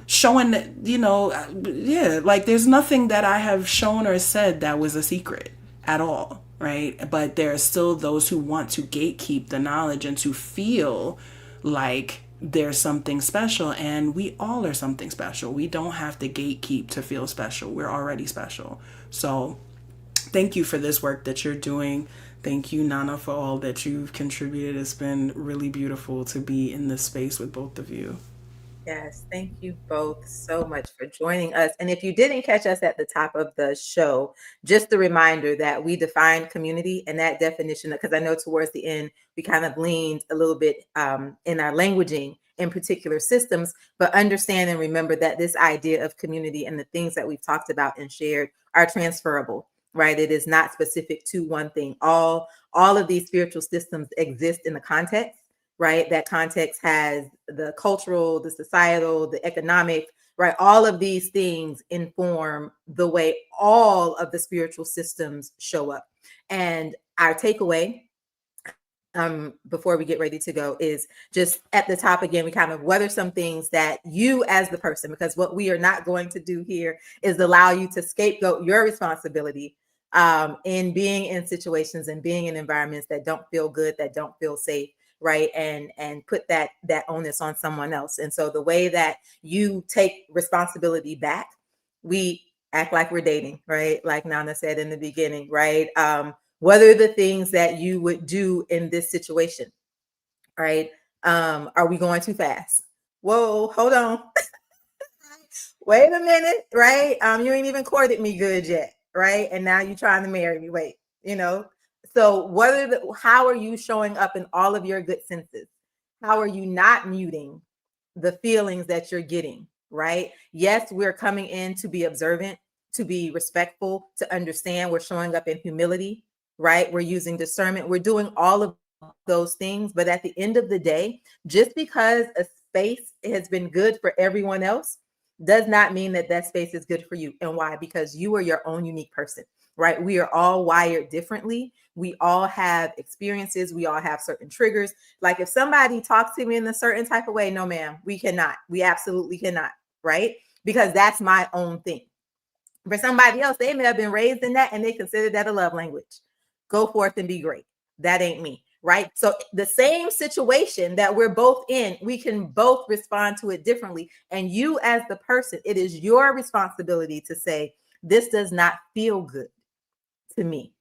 showing that, like, there's nothing that I have shown or said that was a secret at all, right? But there are still those who want to gatekeep the knowledge and to feel like there's something special, and we all are something special. We don't have to gatekeep to feel special. We're already special. So thank you for this work that you're doing. Thank you, Nana, for all that you've contributed. It's been really beautiful to be in this space with both of you. Yes, thank you both so much for joining us. And if you didn't catch us at the top of the show, just a reminder that we defined community, and that definition, because I know towards the end, we kind of leaned a little bit in our languaging in particular systems, but understand and remember that this idea of community and the things that we've talked about and shared are transferable, right? It is not specific to one thing. All of these spiritual systems exist in the context, right? That context has the cultural, the societal, the economic, right? All of these things inform the way all of the spiritual systems show up. And our takeaway, before we get ready to go, is just at the top again, we kind of whether some things that you as the person, because what we are not going to do here is allow you to scapegoat your responsibility in being in situations and being in environments that don't feel good, that don't feel safe, right? And put that onus on someone else. And so the way that you take responsibility back, we act like we're dating, right? Like Nana said in the beginning, right? What are the things that you would do in this situation, right? Are we going too fast? Whoa, hold on. Wait a minute, right? You ain't even courted me good yet, right? And now you're trying to marry me. Wait, So how are you showing up in all of your good senses? How are you not muting the feelings that you're getting, right? Yes, we're coming in to be observant, to be respectful, to understand. We're showing up in humility, right? We're using discernment. We're doing all of those things. But at the end of the day, just because a space has been good for everyone else does not mean that that space is good for you. And why? Because you are your own unique person, right? We are all wired differently. We all have experiences. We all have certain triggers. Like if somebody talks to me in a certain type of way, no, ma'am, we cannot. We absolutely cannot, right? Because that's my own thing. For somebody else, they may have been raised in that and they consider that a love language. Go forth and be great. That ain't me, right? So the same situation that we're both in, we can both respond to it differently. And you as the person, it is your responsibility to say, this does not feel good to me,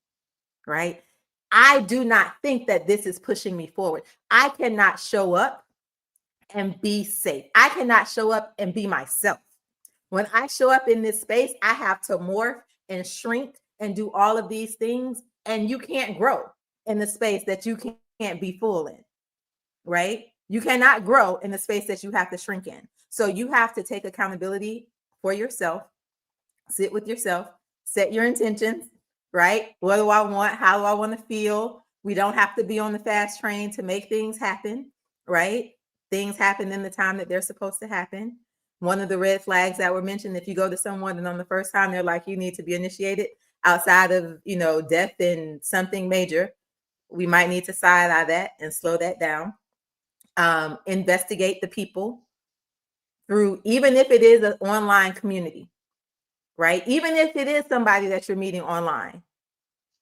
right? I do not think that this is pushing me forward. I cannot show up and be safe. I cannot show up and be myself. When I show up in this space, I have to morph and shrink and do all of these things. And you can't grow in the space that you can't be full in, right? You cannot grow in the space that you have to shrink in. So you have to take accountability for yourself, sit with yourself, set your intentions, right? What do I want? How do I want to feel? We don't have to be on the fast train to make things happen, right? Things happen in the time that they're supposed to happen. One of the red flags that were mentioned, if you go to someone and on the first time they're like, you need to be initiated outside of, death and something major, we might need to side eye that and slow that down. Investigate the people through, even if it is an online community, right? Even if it is somebody that you're meeting online,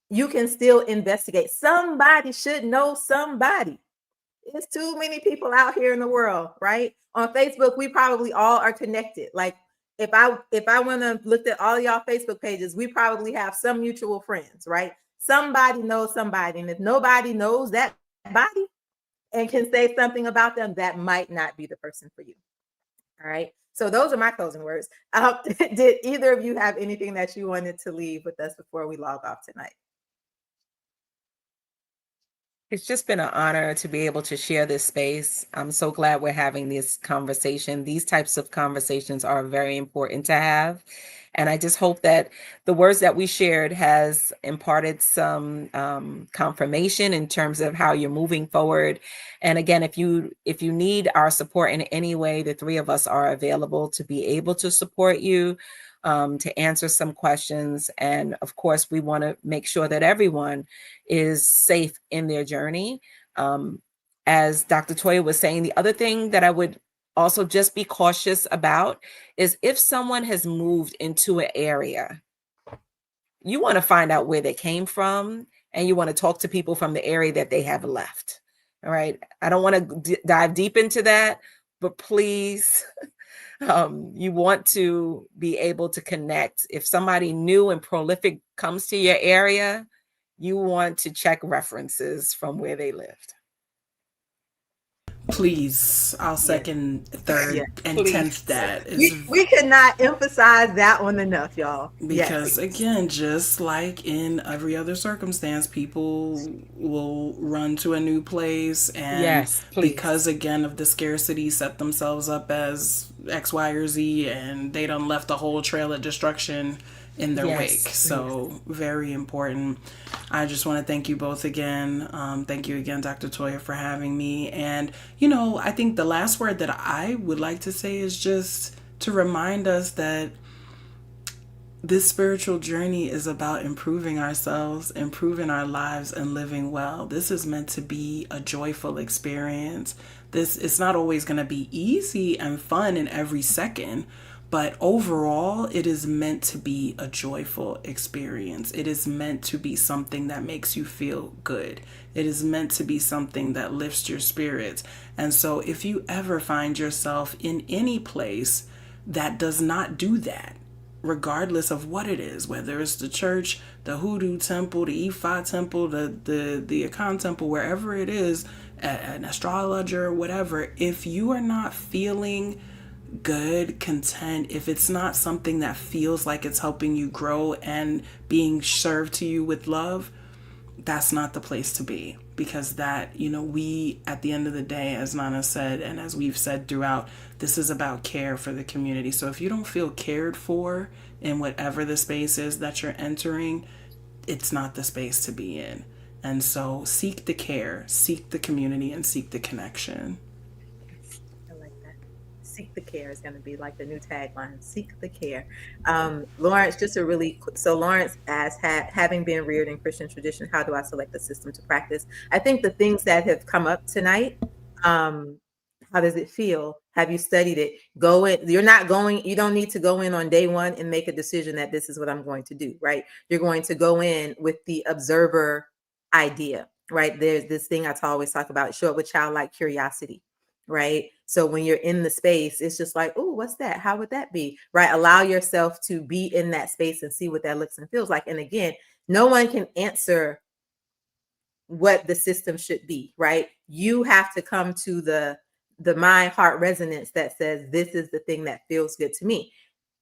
you can still investigate. Somebody should know somebody. There's too many people out here in the world, right? On Facebook, we probably all are connected. Like if I want to look at all y'all Facebook pages, we probably have some mutual friends, right? Somebody knows somebody. And if nobody knows that body and can say something about them, that might not be the person for you. All right. So those are my closing words. Did either of you have anything that you wanted to leave with us before we log off tonight? It's just been an honor to be able to share this space. I'm so glad we're having this conversation. These types of conversations are very important to have. And I just hope that the words that we shared has imparted some confirmation in terms of how you're moving forward. And again, if you need our support in any way, the three of us are available to be able to support you, to answer some questions. And of course, we want to make sure that everyone is safe in their journey. As Dr. Toya was saying, the other thing that I would also just be cautious about is if someone has moved into an area, you want to find out where they came from, and you want to talk to people from the area that they have left. All right. I don't want to dive deep into that, but please, you want to be able to connect. If somebody new and prolific comes to your area, you want to check references from where they lived. Please, I'll second, third, and please. 10th that. We cannot emphasize that one enough, y'all. Because again, just like in every other circumstance, people will run to a new place, and because again of the scarcity, set themselves up as X, Y, or Z, and they done left a whole trail of destruction in their wake. So very important. I just want to thank you both again. Thank you again, Dr. Toya, for having me. And, I think the last word that I would like to say is just to remind us that this spiritual journey is about improving ourselves, improving our lives, and living well. This is meant to be a joyful experience. It's not always going to be easy and fun in every second, but overall, it is meant to be a joyful experience. It is meant to be something that makes you feel good. It is meant to be something that lifts your spirits. And so if you ever find yourself in any place that does not do that, regardless of what it is, whether it's the church, the Hoodoo temple, the Ifa temple, the Akan temple, wherever it is, an astrologer, whatever, if you are not feeling good, content, if it's not something that feels like it's helping you grow and being served to you with love, that's not the place to be. Because that, we, at the end of the day, as Nana said, and as we've said throughout, this is about care for the community. So if you don't feel cared for in whatever the space is that you're entering, it's not the space to be in. And so seek the care, seek the community, and seek the connection. I like that. Seek the care is going to be like the new tagline. Seek the care. Lawrence, Lawrence asked, having been reared in Christian tradition, how do I select the system to practice? I think the things that have come up tonight, How does it feel? Have you studied it? Go in. You don't need to go in on day one and make a decision that this is what I'm going to do, right? You're going to go in with the observer idea, right? There's this thing I always talk about, show up with childlike curiosity, right? So when you're in the space, it's just like, oh, what's that? How would that be? Right? Allow yourself to be in that space and see what that looks and feels like. And again, no one can answer what the system should be, right? You have to come to the mind heart resonance that says this is the thing that feels good to me.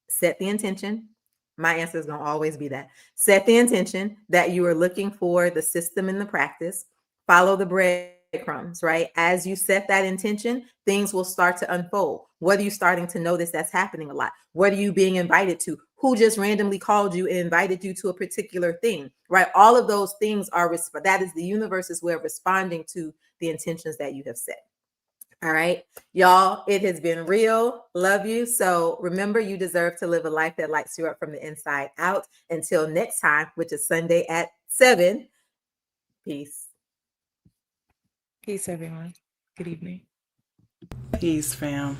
Set the intention. My answer is going to always be that. Set the intention that you are looking for the system and the practice. Follow the breadcrumbs, right? As you set that intention, things will start to unfold. What are you starting to notice that's happening a lot? What are you being invited to? Who just randomly called you and invited you to a particular thing, right? All of those things that is the universe's way of responding to the intentions that you have set. All right, y'all, it has been real. Love you. So remember, you deserve to live a life that lights you up from the inside out. Until next time, which is Sunday at 7. Peace. Peace, everyone. Good evening. Peace, fam.